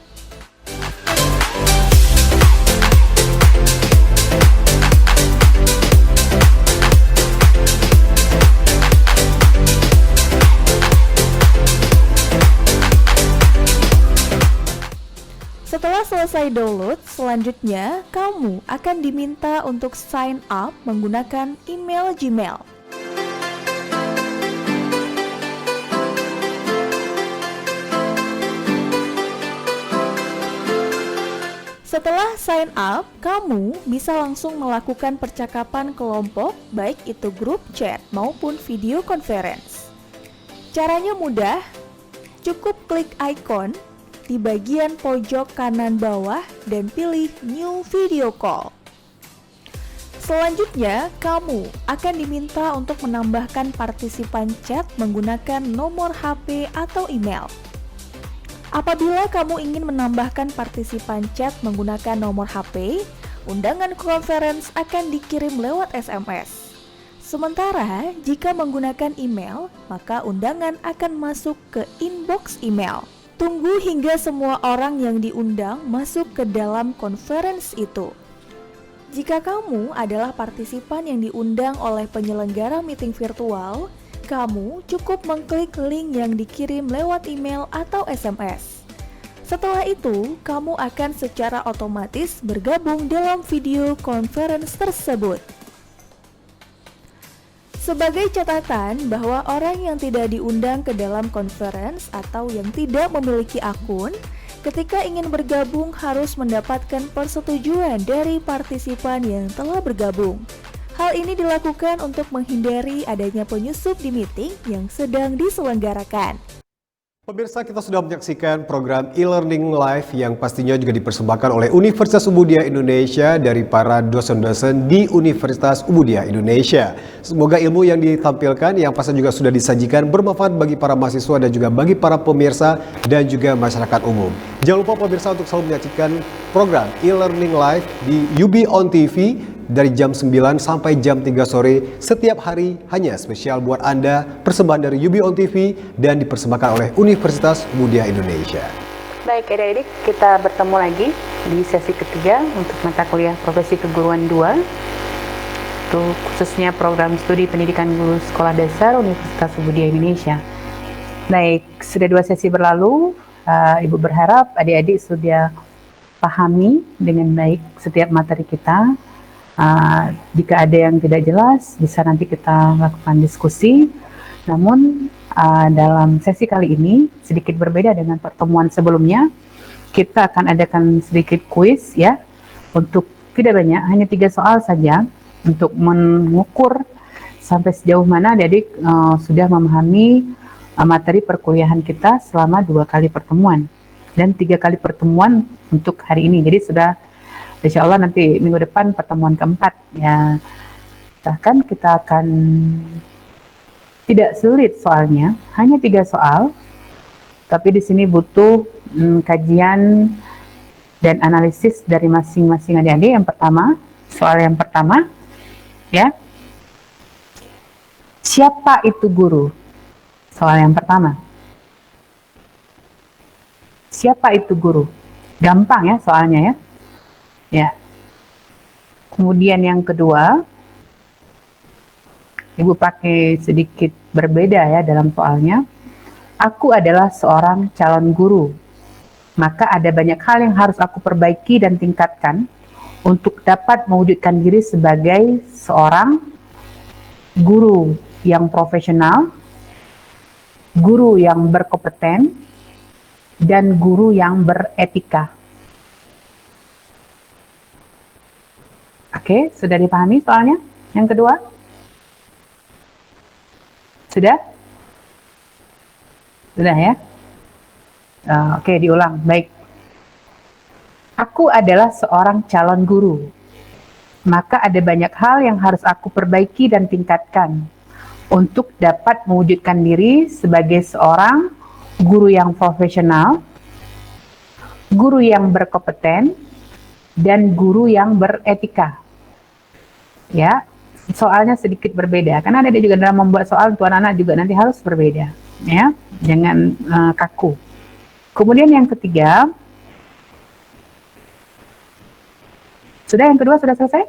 A: Setelah selesai download, selanjutnya kamu akan diminta untuk sign up menggunakan email Gmail. Setelah sign up, kamu bisa langsung melakukan percakapan kelompok, baik itu grup chat maupun video conference. Caranya mudah, cukup klik icon di bagian pojok kanan bawah dan pilih New Video Call. Selanjutnya, kamu akan diminta untuk menambahkan partisipan chat menggunakan nomor HP atau email. Apabila kamu ingin menambahkan partisipan chat menggunakan nomor HP, undangan conference akan dikirim lewat SMS. Sementara, jika menggunakan email, maka undangan akan masuk ke inbox email. Tunggu hingga semua orang yang diundang masuk ke dalam conference itu. Jika kamu adalah partisipan yang diundang oleh penyelenggara meeting virtual, kamu cukup mengklik link yang dikirim lewat email atau SMS. Setelah itu, kamu akan secara otomatis bergabung dalam video conference tersebut. Sebagai catatan bahwa orang yang tidak diundang ke dalam conference atau yang tidak memiliki akun, ketika ingin bergabung harus mendapatkan persetujuan dari partisipan yang telah bergabung. Hal ini dilakukan untuk menghindari adanya penyusup di meeting yang sedang diselenggarakan.
B: Pemirsa, kita sudah menyaksikan program e-learning live yang pastinya juga dipersembahkan oleh Universitas Ubudiyah Indonesia dari para dosen-dosen di Universitas Ubudiyah Indonesia. Semoga ilmu yang ditampilkan yang pasti juga sudah disajikan bermanfaat bagi para mahasiswa dan juga bagi para pemirsa dan juga masyarakat umum. Jangan lupa pemirsa untuk selalu menyaksikan program e-learning live di UB On TV dari jam 9 sampai jam 3 sore setiap hari, hanya spesial buat Anda, persembahan dari UB On TV dan dipersembahkan oleh Universitas Ubudiyah Indonesia.
C: Baik adik-adik, kita bertemu lagi di sesi ketiga untuk mata kuliah Profesi Keguruan 2, untuk khususnya program studi pendidikan guru sekolah dasar Universitas Muhammadiyah Indonesia. Baik, sudah 2 sesi berlalu, Ibu berharap adik-adik sudah pahami dengan baik setiap materi kita. Jika ada yang tidak jelas, bisa nanti kita lakukan diskusi. Namun dalam sesi kali ini sedikit berbeda dengan pertemuan sebelumnya. Kita akan adakan sedikit kuis ya, untuk tidak banyak, hanya 3 soal saja, untuk mengukur sampai sejauh mana adik-adik sudah memahami materi perkuliahan kita selama 2 kali pertemuan dan 3 kali pertemuan untuk hari ini. Jadi sudah, insya Allah nanti minggu depan pertemuan keempat ya. Bahkan kita akan tidak sulit soalnya, hanya 3 soal, tapi di sini butuh kajian dan analisis dari masing-masing adik-adik. Yang pertama, soal yang pertama, ya, siapa itu guru? Soal yang pertama, siapa itu guru? Gampang ya soalnya ya. Ya. Kemudian yang kedua, Ibu pakai sedikit berbeda ya dalam soalnya. Aku adalah seorang calon guru, maka ada banyak hal yang harus aku perbaiki dan tingkatkan untuk dapat mewujudkan diri sebagai seorang guru yang profesional, guru yang berkompeten, dan guru yang beretika. Oke, sudah dipahami soalnya? Yang kedua? Sudah? Sudah ya? Oke, diulang. Baik. Aku adalah seorang calon guru, maka ada banyak hal yang harus aku perbaiki dan tingkatkan untuk dapat mewujudkan diri sebagai seorang guru yang profesional, guru yang berkompeten, dan guru yang beretika. Ya, soalnya sedikit berbeda, karena ada juga dalam membuat soal untuk anak-anak juga nanti harus berbeda, ya, jangan kaku. Kemudian yang ketiga, sudah, yang kedua sudah selesai?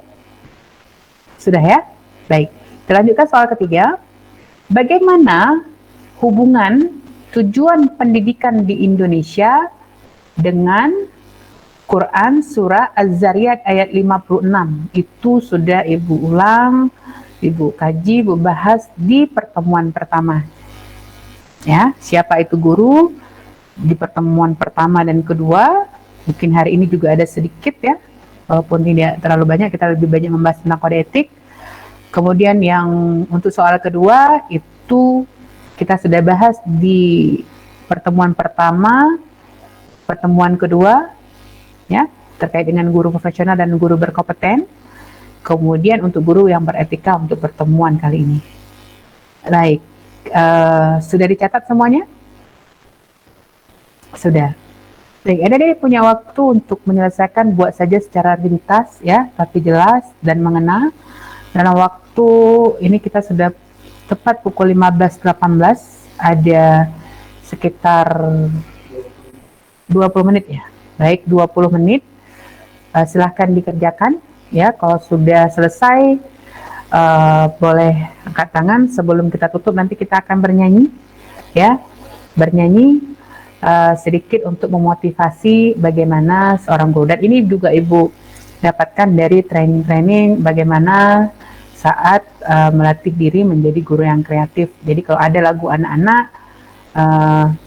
C: Sudah ya? Baik, kita lanjutkan soal ketiga. Bagaimana hubungan tujuan pendidikan di Indonesia dengan Quran surah Az-Zariyat ayat 56? Itu sudah Ibu ulang, Ibu kaji, Ibu bahas di pertemuan pertama. Ya, siapa itu guru? Di pertemuan pertama dan kedua, mungkin hari ini juga ada sedikit ya, walaupun tidak terlalu banyak, kita lebih banyak membahas tentang kode etik. Kemudian yang untuk soal kedua itu kita sudah bahas di pertemuan pertama, pertemuan kedua, ya, terkait dengan guru profesional dan guru berkompeten. Kemudian untuk guru yang beretika untuk pertemuan kali ini. Baik, sudah dicatat semuanya? Sudah. Baik, adik-adik punya waktu untuk menyelesaikan, buat saja secara ringkas ya, tapi jelas dan mengena. Dalam waktu ini kita sudah tepat pukul 15.18, ada sekitar 20 menit ya. Baik, 20 menit. Silahkan dikerjakan ya. Kalau sudah selesai, boleh angkat tangan. Sebelum kita tutup nanti kita akan bernyanyi ya. Bernyanyi sedikit untuk memotivasi bagaimana seorang guru. Dan ini juga Ibu dapatkan dari training-training bagaimana saat melatih diri menjadi guru yang kreatif. Jadi kalau ada lagu anak-anak,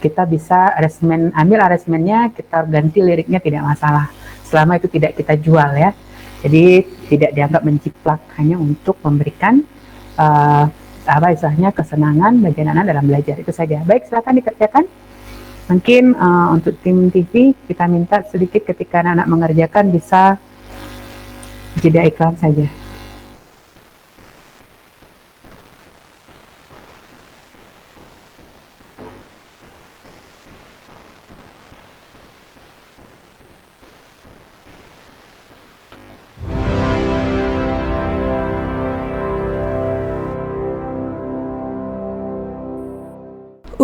C: kita bisa ambil aransemennya, kita ganti liriknya, tidak masalah. Selama itu tidak kita jual ya. Jadi tidak dianggap menjiplak, hanya untuk memberikan istilahnya kesenangan bagi anak-anak dalam belajar, itu saja. Baik, silakan dikerjakan. Mungkin untuk tim TV kita minta sedikit ketika anak-anak mengerjakan bisa jeda iklan saja.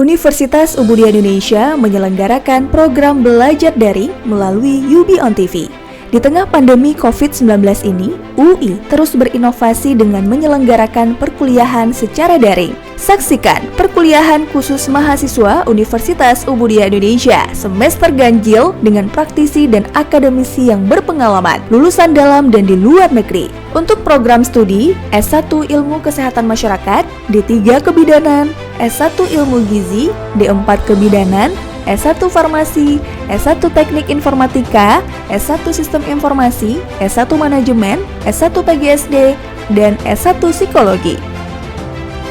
A: Universitas Ubudia Indonesia menyelenggarakan program belajar daring melalui UB on TV. Di tengah pandemi COVID-19 ini, UI terus berinovasi dengan menyelenggarakan perkuliahan secara daring. Saksikan perkuliahan khusus mahasiswa Universitas Ubudia Indonesia semester ganjil dengan praktisi dan akademisi yang berpengalaman, lulusan dalam dan di luar negeri. Untuk program studi S1 Ilmu Kesehatan Masyarakat, D3 Kebidanan, S1 Ilmu Gizi, D4 Kebidanan, S1 Farmasi, S1 Teknik Informatika, S1 Sistem Informasi, S1 Manajemen, S1 PGSD, dan S1 Psikologi.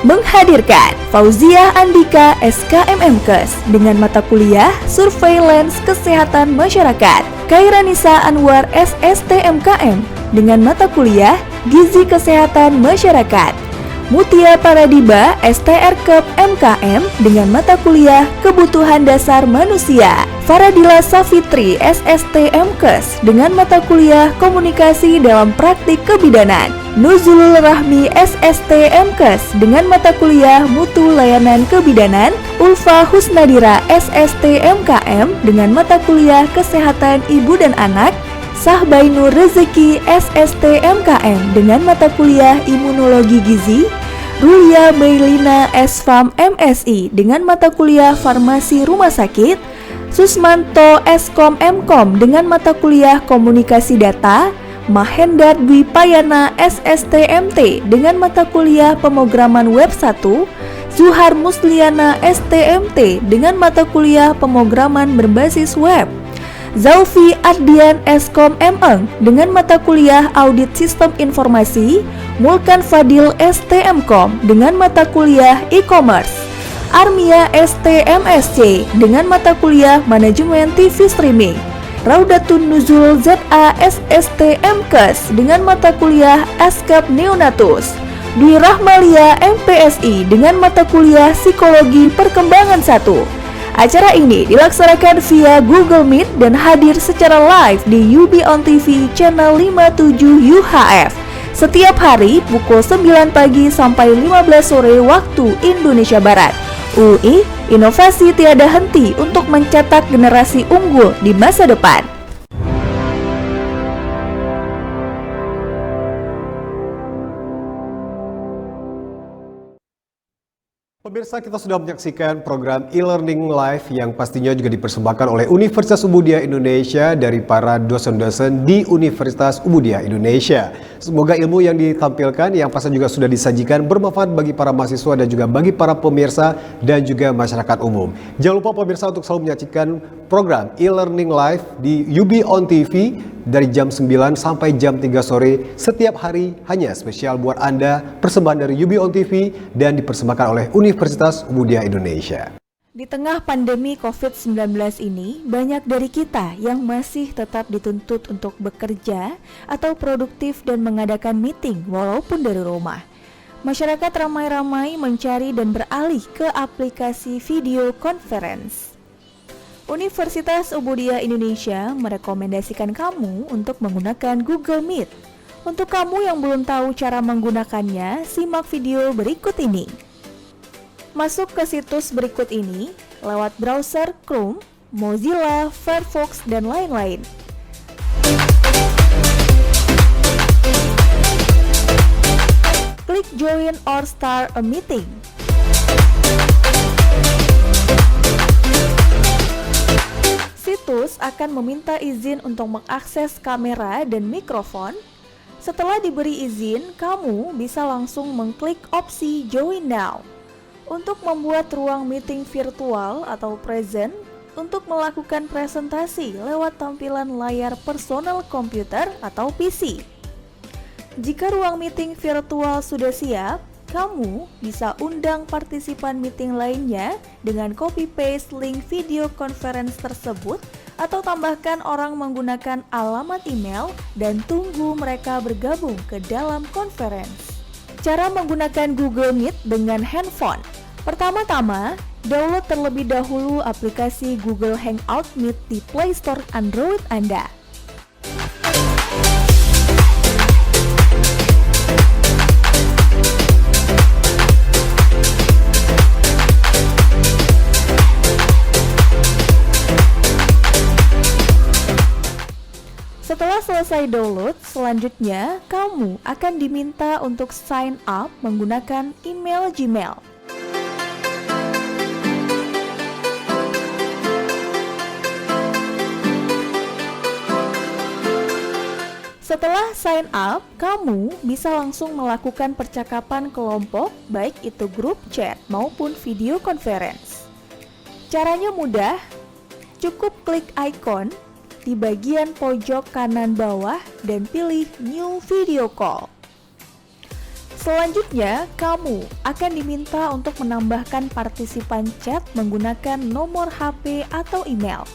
A: Menghadirkan Fauzia Andika SKMMKes dengan mata kuliah Surveillance Kesehatan Masyarakat, Kairanisa Anwar SSTMKM dengan mata kuliah Gizi Kesehatan Masyarakat, Mutia Paradiba STRKEP MKM dengan mata kuliah Kebutuhan Dasar Manusia, Faradila Safitri SSTMKes dengan mata kuliah Komunikasi dalam Praktik Kebidanan, Nuzulul Rahmi SSTMKes dengan mata kuliah Mutu Layanan Kebidanan, Ulfa Husnadira SSTMKM dengan mata kuliah Kesehatan Ibu dan Anak, Sahbainur Rezeki SSTMKM dengan mata kuliah Imunologi Gizi, Rulia Bailina SFAM MSI dengan mata kuliah Farmasi Rumah Sakit, Susmanto Eskom Mkom dengan mata kuliah Komunikasi Data, Mahendar Dwi Payana SSTMT dengan mata kuliah Pemrograman Web 1, Zuhar Musliana STMT dengan mata kuliah Pemrograman Berbasis Web, Zaufi Ardian Eskom MEng dengan mata kuliah Audit Sistem Informasi, Mulkan Fadil STMkom dengan mata kuliah E-commerce, Armia STMSC dengan mata kuliah Manajemen TV Streaming, Raudatun Nuzul ZA SSTMKes dengan mata kuliah Askap Neonatus, Dwi Rahmalia MPSI dengan mata kuliah Psikologi Perkembangan 1. Acara ini dilaksanakan via Google Meet dan hadir secara live di UB on TV channel 57 UHF setiap hari pukul 9 pagi sampai 15 sore waktu Indonesia Barat. UI, inovasi tiada henti untuk mencetak generasi unggul di masa depan.
B: Pemirsa, kita sudah menyaksikan program e-learning live yang pastinya juga dipersembahkan oleh Universitas Ubudia Indonesia dari para dosen-dosen di Universitas Ubudia Indonesia. Semoga ilmu yang ditampilkan yang pasti juga sudah disajikan bermanfaat bagi para mahasiswa dan juga bagi para pemirsa dan juga masyarakat umum. Jangan lupa pemirsa untuk selalu menyaksikan program e-learning live di UB on TV dari jam 9 sampai jam 3 sore setiap hari, hanya spesial buat Anda, persembahan dari UB on TV dan dipersembahkan oleh Universitas Ubudia Indonesia.
A: Di tengah pandemi COVID-19 ini, banyak dari kita yang masih tetap dituntut untuk bekerja atau produktif dan mengadakan meeting walaupun dari rumah. Masyarakat ramai-ramai mencari dan beralih ke aplikasi video conference. Universitas Ubudia Indonesia merekomendasikan kamu untuk menggunakan Google Meet. Untuk kamu yang belum tahu cara menggunakannya, simak video berikut ini. Masuk ke situs berikut ini lewat browser Chrome, Mozilla, Firefox, dan lain-lain. Klik Join or Start a Meeting. Situs akan meminta izin untuk mengakses kamera dan mikrofon. Setelah diberi izin, kamu bisa langsung mengklik opsi Join Now untuk membuat ruang meeting virtual atau present untuk melakukan presentasi lewat tampilan layar personal komputer atau PC. Jika ruang meeting virtual sudah siap, kamu bisa undang partisipan meeting lainnya dengan copy-paste link video conference tersebut atau tambahkan orang menggunakan alamat email dan tunggu mereka bergabung ke dalam conference. Cara menggunakan Google Meet dengan handphone. Pertama-tama, download terlebih dahulu aplikasi Google Hangout Meet di Play Store Android Anda. selesai download, selanjutnya kamu akan diminta untuk sign up menggunakan email Gmail. Setelah sign up, kamu bisa langsung melakukan percakapan kelompok, baik itu grup chat maupun video conference. Caranya mudah, cukup klik icon di bagian pojok kanan bawah dan pilih New Video Call. Selanjutnya, kamu akan diminta untuk menambahkan partisipan chat menggunakan nomor HP atau email.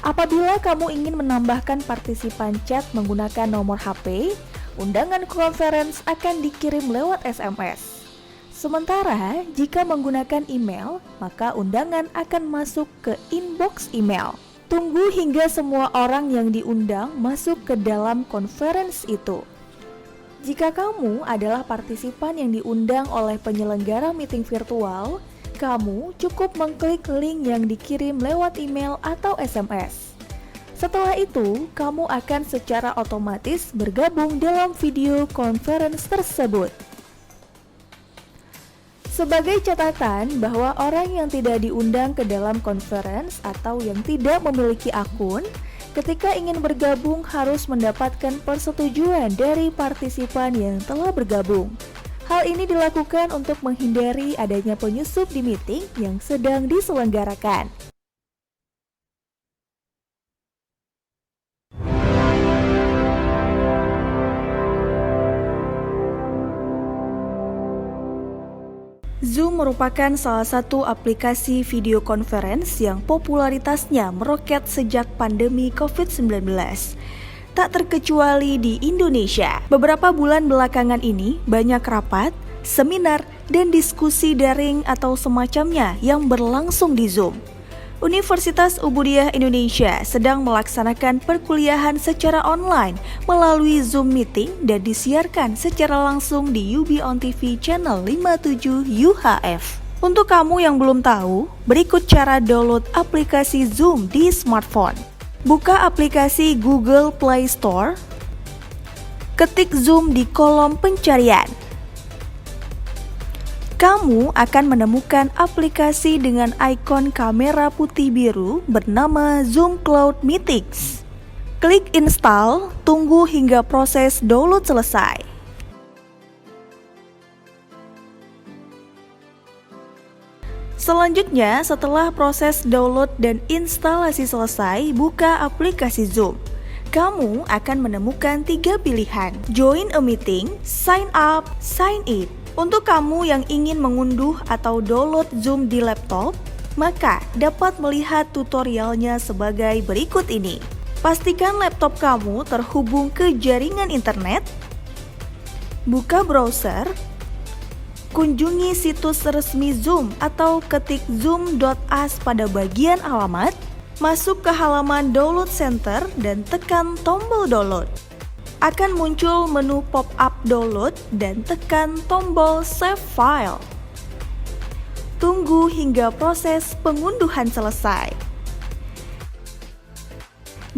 A: Apabila kamu ingin menambahkan partisipan chat menggunakan nomor HP, undangan conference akan dikirim lewat SMS. Sementara, jika menggunakan email, maka undangan akan masuk ke inbox email. Tunggu hingga semua orang yang diundang masuk ke dalam conference itu. Jika kamu adalah partisipan yang diundang oleh penyelenggara meeting virtual, kamu cukup mengklik link yang dikirim lewat email atau SMS. Setelah itu, kamu akan secara otomatis bergabung dalam video conference tersebut. Sebagai catatan bahwa orang yang tidak diundang ke dalam conference atau yang tidak memiliki akun, ketika ingin bergabung harus mendapatkan persetujuan dari partisipan yang telah bergabung. Hal ini dilakukan untuk menghindari adanya penyusup di meeting yang sedang diselenggarakan. Zoom merupakan salah satu aplikasi video conference yang popularitasnya meroket sejak pandemi COVID-19. Tak terkecuali di Indonesia, beberapa bulan belakangan ini banyak rapat, seminar, dan diskusi daring atau semacamnya yang berlangsung di Zoom. Universitas Ubudiyah Indonesia sedang melaksanakan perkuliahan secara online melalui Zoom Meeting dan disiarkan secara langsung di UB On TV channel 57 UHF. Untuk kamu yang belum tahu, berikut cara download aplikasi Zoom di smartphone. Buka aplikasi Google Play Store, ketik Zoom di kolom pencarian. Kamu akan menemukan aplikasi dengan ikon kamera putih biru bernama Zoom Cloud Meetings. Klik install, tunggu hingga proses download selesai. Selanjutnya, setelah proses download dan instalasi selesai, buka aplikasi Zoom. Kamu akan menemukan 3 pilihan: Join a Meeting, Sign Up, Sign In. Untuk kamu yang ingin mengunduh atau download Zoom di laptop, maka dapat melihat tutorialnya sebagai berikut ini. Pastikan laptop kamu terhubung ke jaringan internet, buka browser, kunjungi situs resmi Zoom atau ketik zoom.us pada bagian alamat, masuk ke halaman Download Center dan tekan tombol download. Akan muncul menu pop-up download dan tekan tombol save file. Tunggu hingga proses pengunduhan selesai.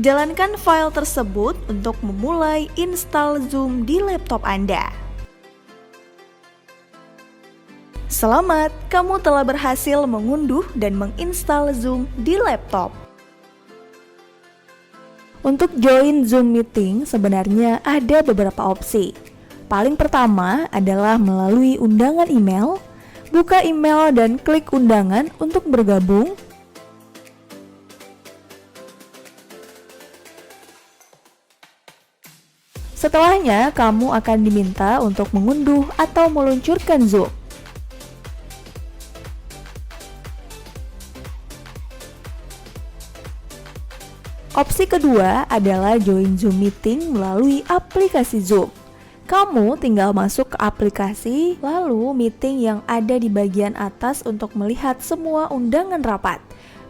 A: Jalankan file tersebut untuk memulai install Zoom di laptop Anda. Selamat, kamu telah berhasil mengunduh dan menginstal Zoom di laptop. Untuk join Zoom Meeting sebenarnya ada beberapa opsi. Paling pertama adalah melalui undangan email. Buka email dan klik undangan untuk bergabung. Setelahnya, kamu akan diminta untuk mengunduh atau meluncurkan Zoom. Opsi kedua adalah join Zoom Meeting melalui aplikasi Zoom. Kamu tinggal masuk ke aplikasi, lalu meeting yang ada di bagian atas untuk melihat semua undangan rapat.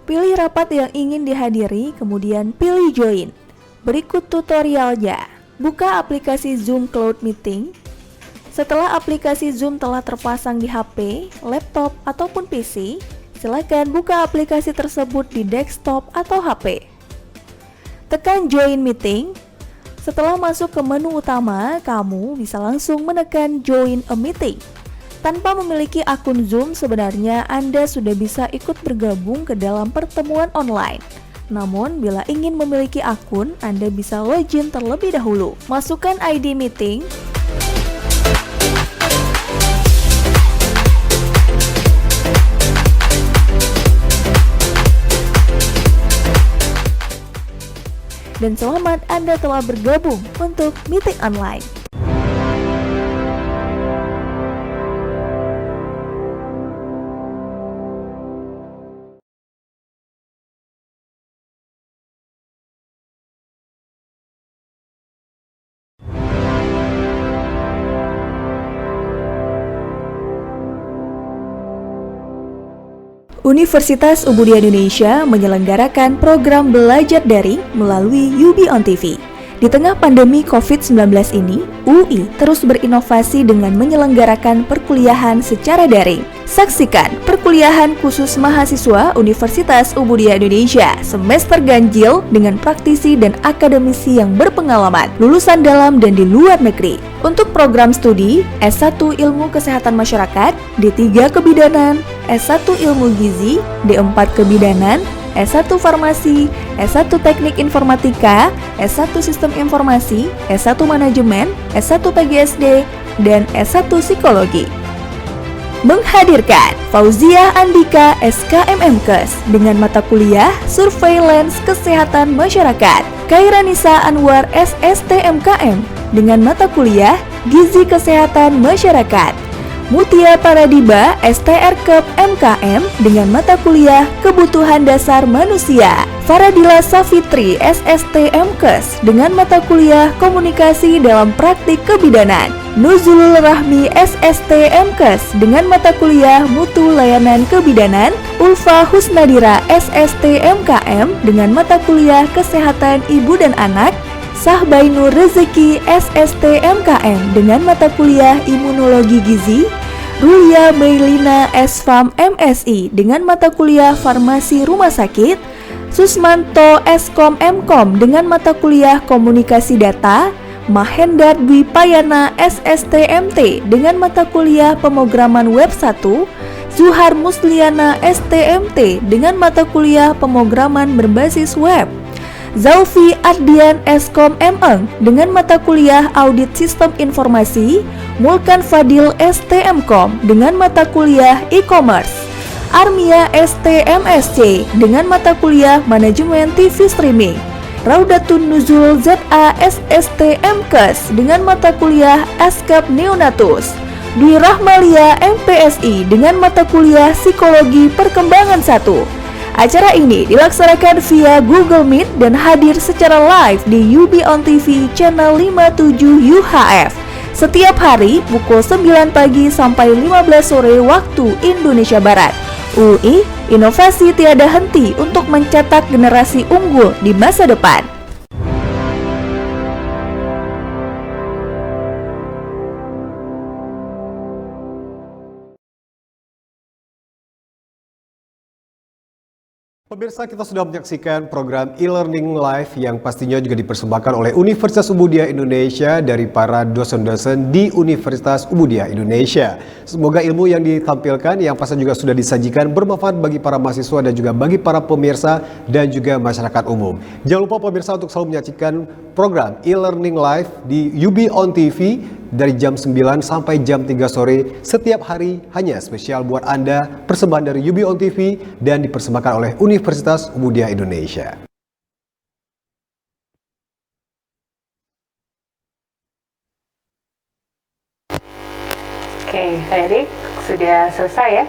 A: Pilih rapat yang ingin dihadiri, kemudian pilih join. Berikut tutorialnya. Buka aplikasi Zoom Cloud Meeting. Setelah aplikasi Zoom telah terpasang di HP, laptop, ataupun PC, silakan buka aplikasi tersebut di desktop atau HP. Tekan Join Meeting, Setelah masuk ke menu utama, kamu bisa langsung menekan Join a Meeting. Tanpa memiliki akun Zoom, sebenarnya Anda sudah bisa ikut bergabung ke dalam pertemuan online. Namun, bila ingin memiliki akun, Anda bisa login terlebih dahulu. Masukkan ID meeting, dan selamat Anda telah bergabung untuk meeting online. Universitas Ubudiah Indonesia menyelenggarakan program belajar daring melalui UB on TV. Di tengah pandemi COVID-19 ini, UI terus berinovasi dengan menyelenggarakan perkuliahan secara daring. Saksikan perkuliahan khusus mahasiswa Universitas Ubudiah Indonesia semester ganjil dengan praktisi dan akademisi yang berpengalaman, lulusan dalam dan di luar negeri. Untuk program studi S1 Ilmu Kesehatan Masyarakat, D3 Kebidanan, S1 Ilmu Gizi, D4 Kebidanan, S1 Farmasi, S1 Teknik Informatika, S1 Sistem Informasi, S1 Manajemen, S1 PGSD, dan S1 Psikologi. Menghadirkan Fauzia Andika SKMMKes dengan mata kuliah Surveillance Kesehatan Masyarakat, Kairanisa Anwar SSTMKM dengan mata kuliah Gizi Kesehatan Masyarakat, Mutia Paradiba STRKEP MKM dengan mata kuliah Kebutuhan Dasar Manusia, Faradila Safitri SSTMKes dengan mata kuliah Komunikasi dalam Praktik Kebidanan, Nuzulul Rahmi SSTMKes dengan mata kuliah Mutu Layanan Kebidanan, Ulfa Husnadira SSTMKM dengan mata kuliah Kesehatan Ibu dan Anak, Sahbainur Rezeki SSTMKM dengan mata kuliah Imunologi Gizi, Rulia Meilina SFAM MSI dengan mata kuliah Farmasi Rumah Sakit, Susmanto Eskom Mkom dengan mata kuliah Komunikasi Data, Mahendar Dwi Payana SSTMT dengan mata kuliah Pemrograman Web 1, Zuhar Musliana STMT dengan mata kuliah Pemrograman Berbasis Web, Zaufi Ardian Eskom Meng dengan mata kuliah Audit Sistem Informasi, Mulkan Fadil STMkom dengan mata kuliah E-commerce, Armia STMSC dengan mata kuliah Manajemen TV Streaming, Raudatun Nuzul ZA SSTMKes dengan mata kuliah Askap Neonatus, Dwi Rahmalia MPSI dengan mata kuliah Psikologi Perkembangan 1. Acara ini dilaksanakan via Google Meet dan hadir secara live di UB on TV channel 57 UHF setiap hari pukul 9 pagi sampai 15 sore waktu Indonesia Barat. UI, inovasi tiada henti untuk mencetak generasi unggul di masa depan.
B: Pemirsa, kita sudah menyaksikan program e-learning live yang pastinya juga dipersembahkan oleh Universitas Ubudiah Indonesia dari para dosen-dosen di Universitas Ubudiah Indonesia. Semoga ilmu yang ditampilkan yang pasti juga sudah disajikan bermanfaat bagi para mahasiswa dan juga bagi para pemirsa dan juga masyarakat umum. Jangan lupa pemirsa untuk selalu menyaksikan program e-learning live di UB on TV dari jam 9 sampai jam 3 sore setiap hari, hanya spesial buat Anda, persembahan dari UB on TV dan dipersembahkan oleh Universitas Ubudiah Indonesia.
C: Oke, Erik, sudah selesai ya.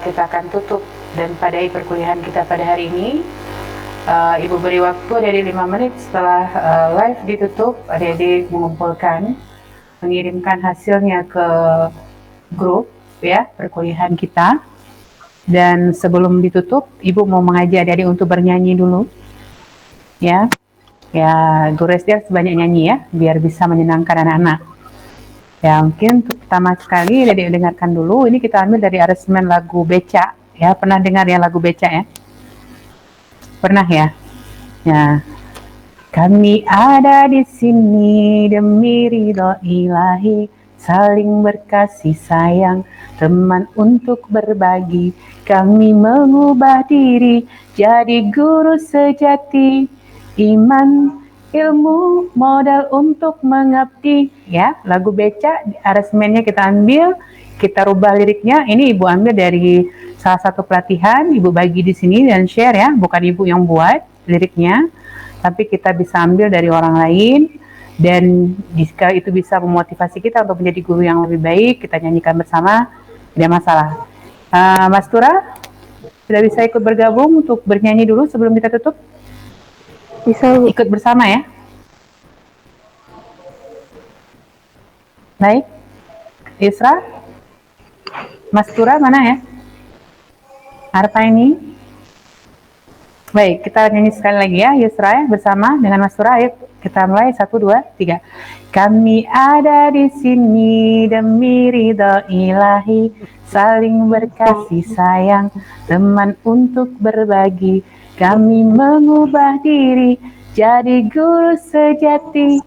C: Kita akan tutup dan padai perkuliahan kita pada hari ini. Ibu beri waktu dari 5 menit setelah live ditutup, adik-adik mengumpulkan, mengirimkan hasilnya ke grup ya perkuliahan kita. Dan sebelum ditutup, Ibu mau mengajak adik-adik untuk bernyanyi dulu. Ya. Ya, Guru SD sebanyak nyanyi ya, biar bisa menyenangkan anak-anak. Ya, mungkin untuk pertama sekali adik-adik dengarkan dulu. Ini kita ambil dari aransemen lagu Becak ya. Pernah dengar ya lagu Becak ya? Pernah ya? Ya. Kami ada di sini demi ridho ilahi, saling berkasih sayang, teman untuk berbagi. Kami mengubah diri jadi guru sejati, iman, ilmu, modal untuk mengabdi. Ya, lagu Beca, aransemennya kita ambil, kita rubah liriknya. Ini Ibu ambil dari salah satu pelatihan, Ibu bagi di sini dan share ya, bukan Ibu yang buat liriknya, tapi kita bisa ambil dari orang lain, dan jika itu bisa memotivasi kita untuk menjadi guru yang lebih baik, kita nyanyikan bersama, tidak masalah. Mas Tura, sudah bisa ikut bergabung untuk bernyanyi dulu sebelum kita tutup?
D: Bisa, Bu.
C: Ikut bersama ya. Baik, Isra, Mas Tura mana ya? Arpaini. Baik, kita nyanyi sekali lagi ya, Yusra ya, bersama dengan Mas Tura. Ayo kita mulai, 1, 2, 3. Kami ada di sini demi ridho ilahi, saling berkasih sayang, teman untuk berbagi. Kami mengubah diri jadi guru sejati,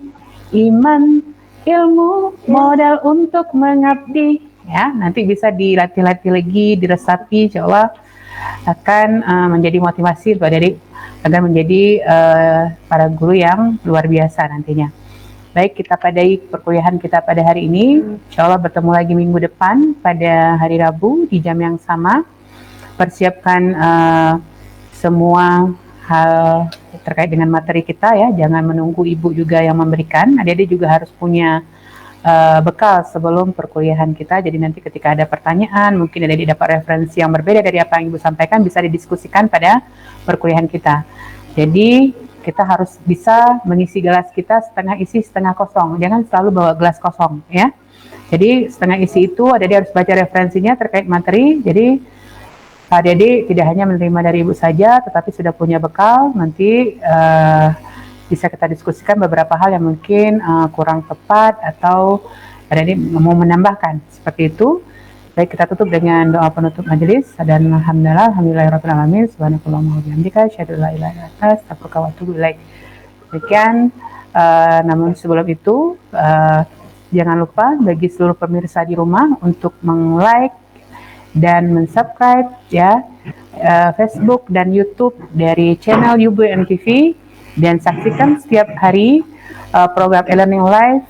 C: iman, ilmu, modal untuk mengabdi. Ya, nanti bisa dilatih-latih lagi, diresapi, insya Allah akan menjadi motivasi agar menjadi para guru yang luar biasa nantinya. Baik, kita padai perkuliahan kita pada hari ini. Insya Allah bertemu lagi minggu depan pada hari Rabu di jam yang sama. Persiapkan semua hal terkait dengan materi kita ya. Jangan menunggu ibu juga yang memberikan. Adik-adik juga harus punya bekal sebelum perkuliahan kita. Jadi nanti ketika ada pertanyaan, mungkin adik-adik dapat referensi yang berbeda dari apa yang ibu sampaikan, bisa didiskusikan pada perkuliahan kita. Jadi kita harus bisa mengisi gelas kita setengah isi setengah kosong. Jangan selalu bawa gelas kosong ya. Jadi setengah isi itu adik-adik harus baca referensinya terkait materi. Jadi adik-adik tidak hanya menerima dari ibu saja, tetapi sudah punya bekal. Nanti bisa kita diskusikan beberapa hal yang mungkin kurang tepat atau adik-adik mau menambahkan seperti itu. Baik, kita tutup dengan doa penutup majelis dan alhamdulillahirabbil alamin, subhanakallahumma wa bihamdika asyhadu an la ilaha illa anta astaghfiruka wa atubu ilaik. Demikian, namun sebelum itu jangan lupa bagi seluruh pemirsa di rumah untuk meng-like dan men-subscribe ya Facebook dan YouTube dari channel UBM TV, dan saksikan setiap hari program e-learning live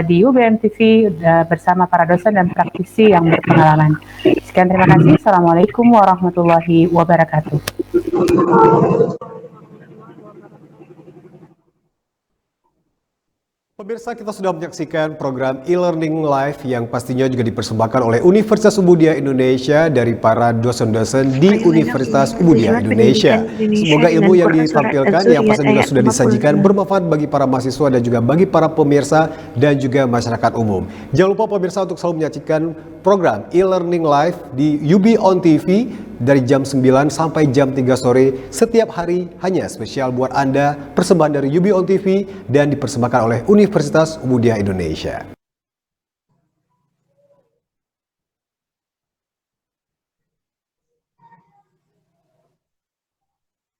C: di UBM TV bersama para dosen dan praktisi yang berpengalaman. Sekian, terima kasih. Assalamualaikum warahmatullahi wabarakatuh.
B: Pemirsa, kita sudah menyaksikan program e-learning live yang pastinya juga dipersembahkan oleh Universitas Umudia Indonesia dari para dosen-dosen di Universitas Umudia Indonesia. Semoga ilmu yang ditampilkan yang pastinya juga sudah disajikan bermanfaat bagi para mahasiswa dan juga bagi para pemirsa dan juga masyarakat umum. Jangan lupa pemirsa untuk selalu menyaksikan program e-learning live di UB On TV dari jam 9 sampai jam 3 sore setiap hari, hanya spesial buat Anda, persembahan dari UB On TV dan dipersembahkan oleh Universitas Umudia Indonesia.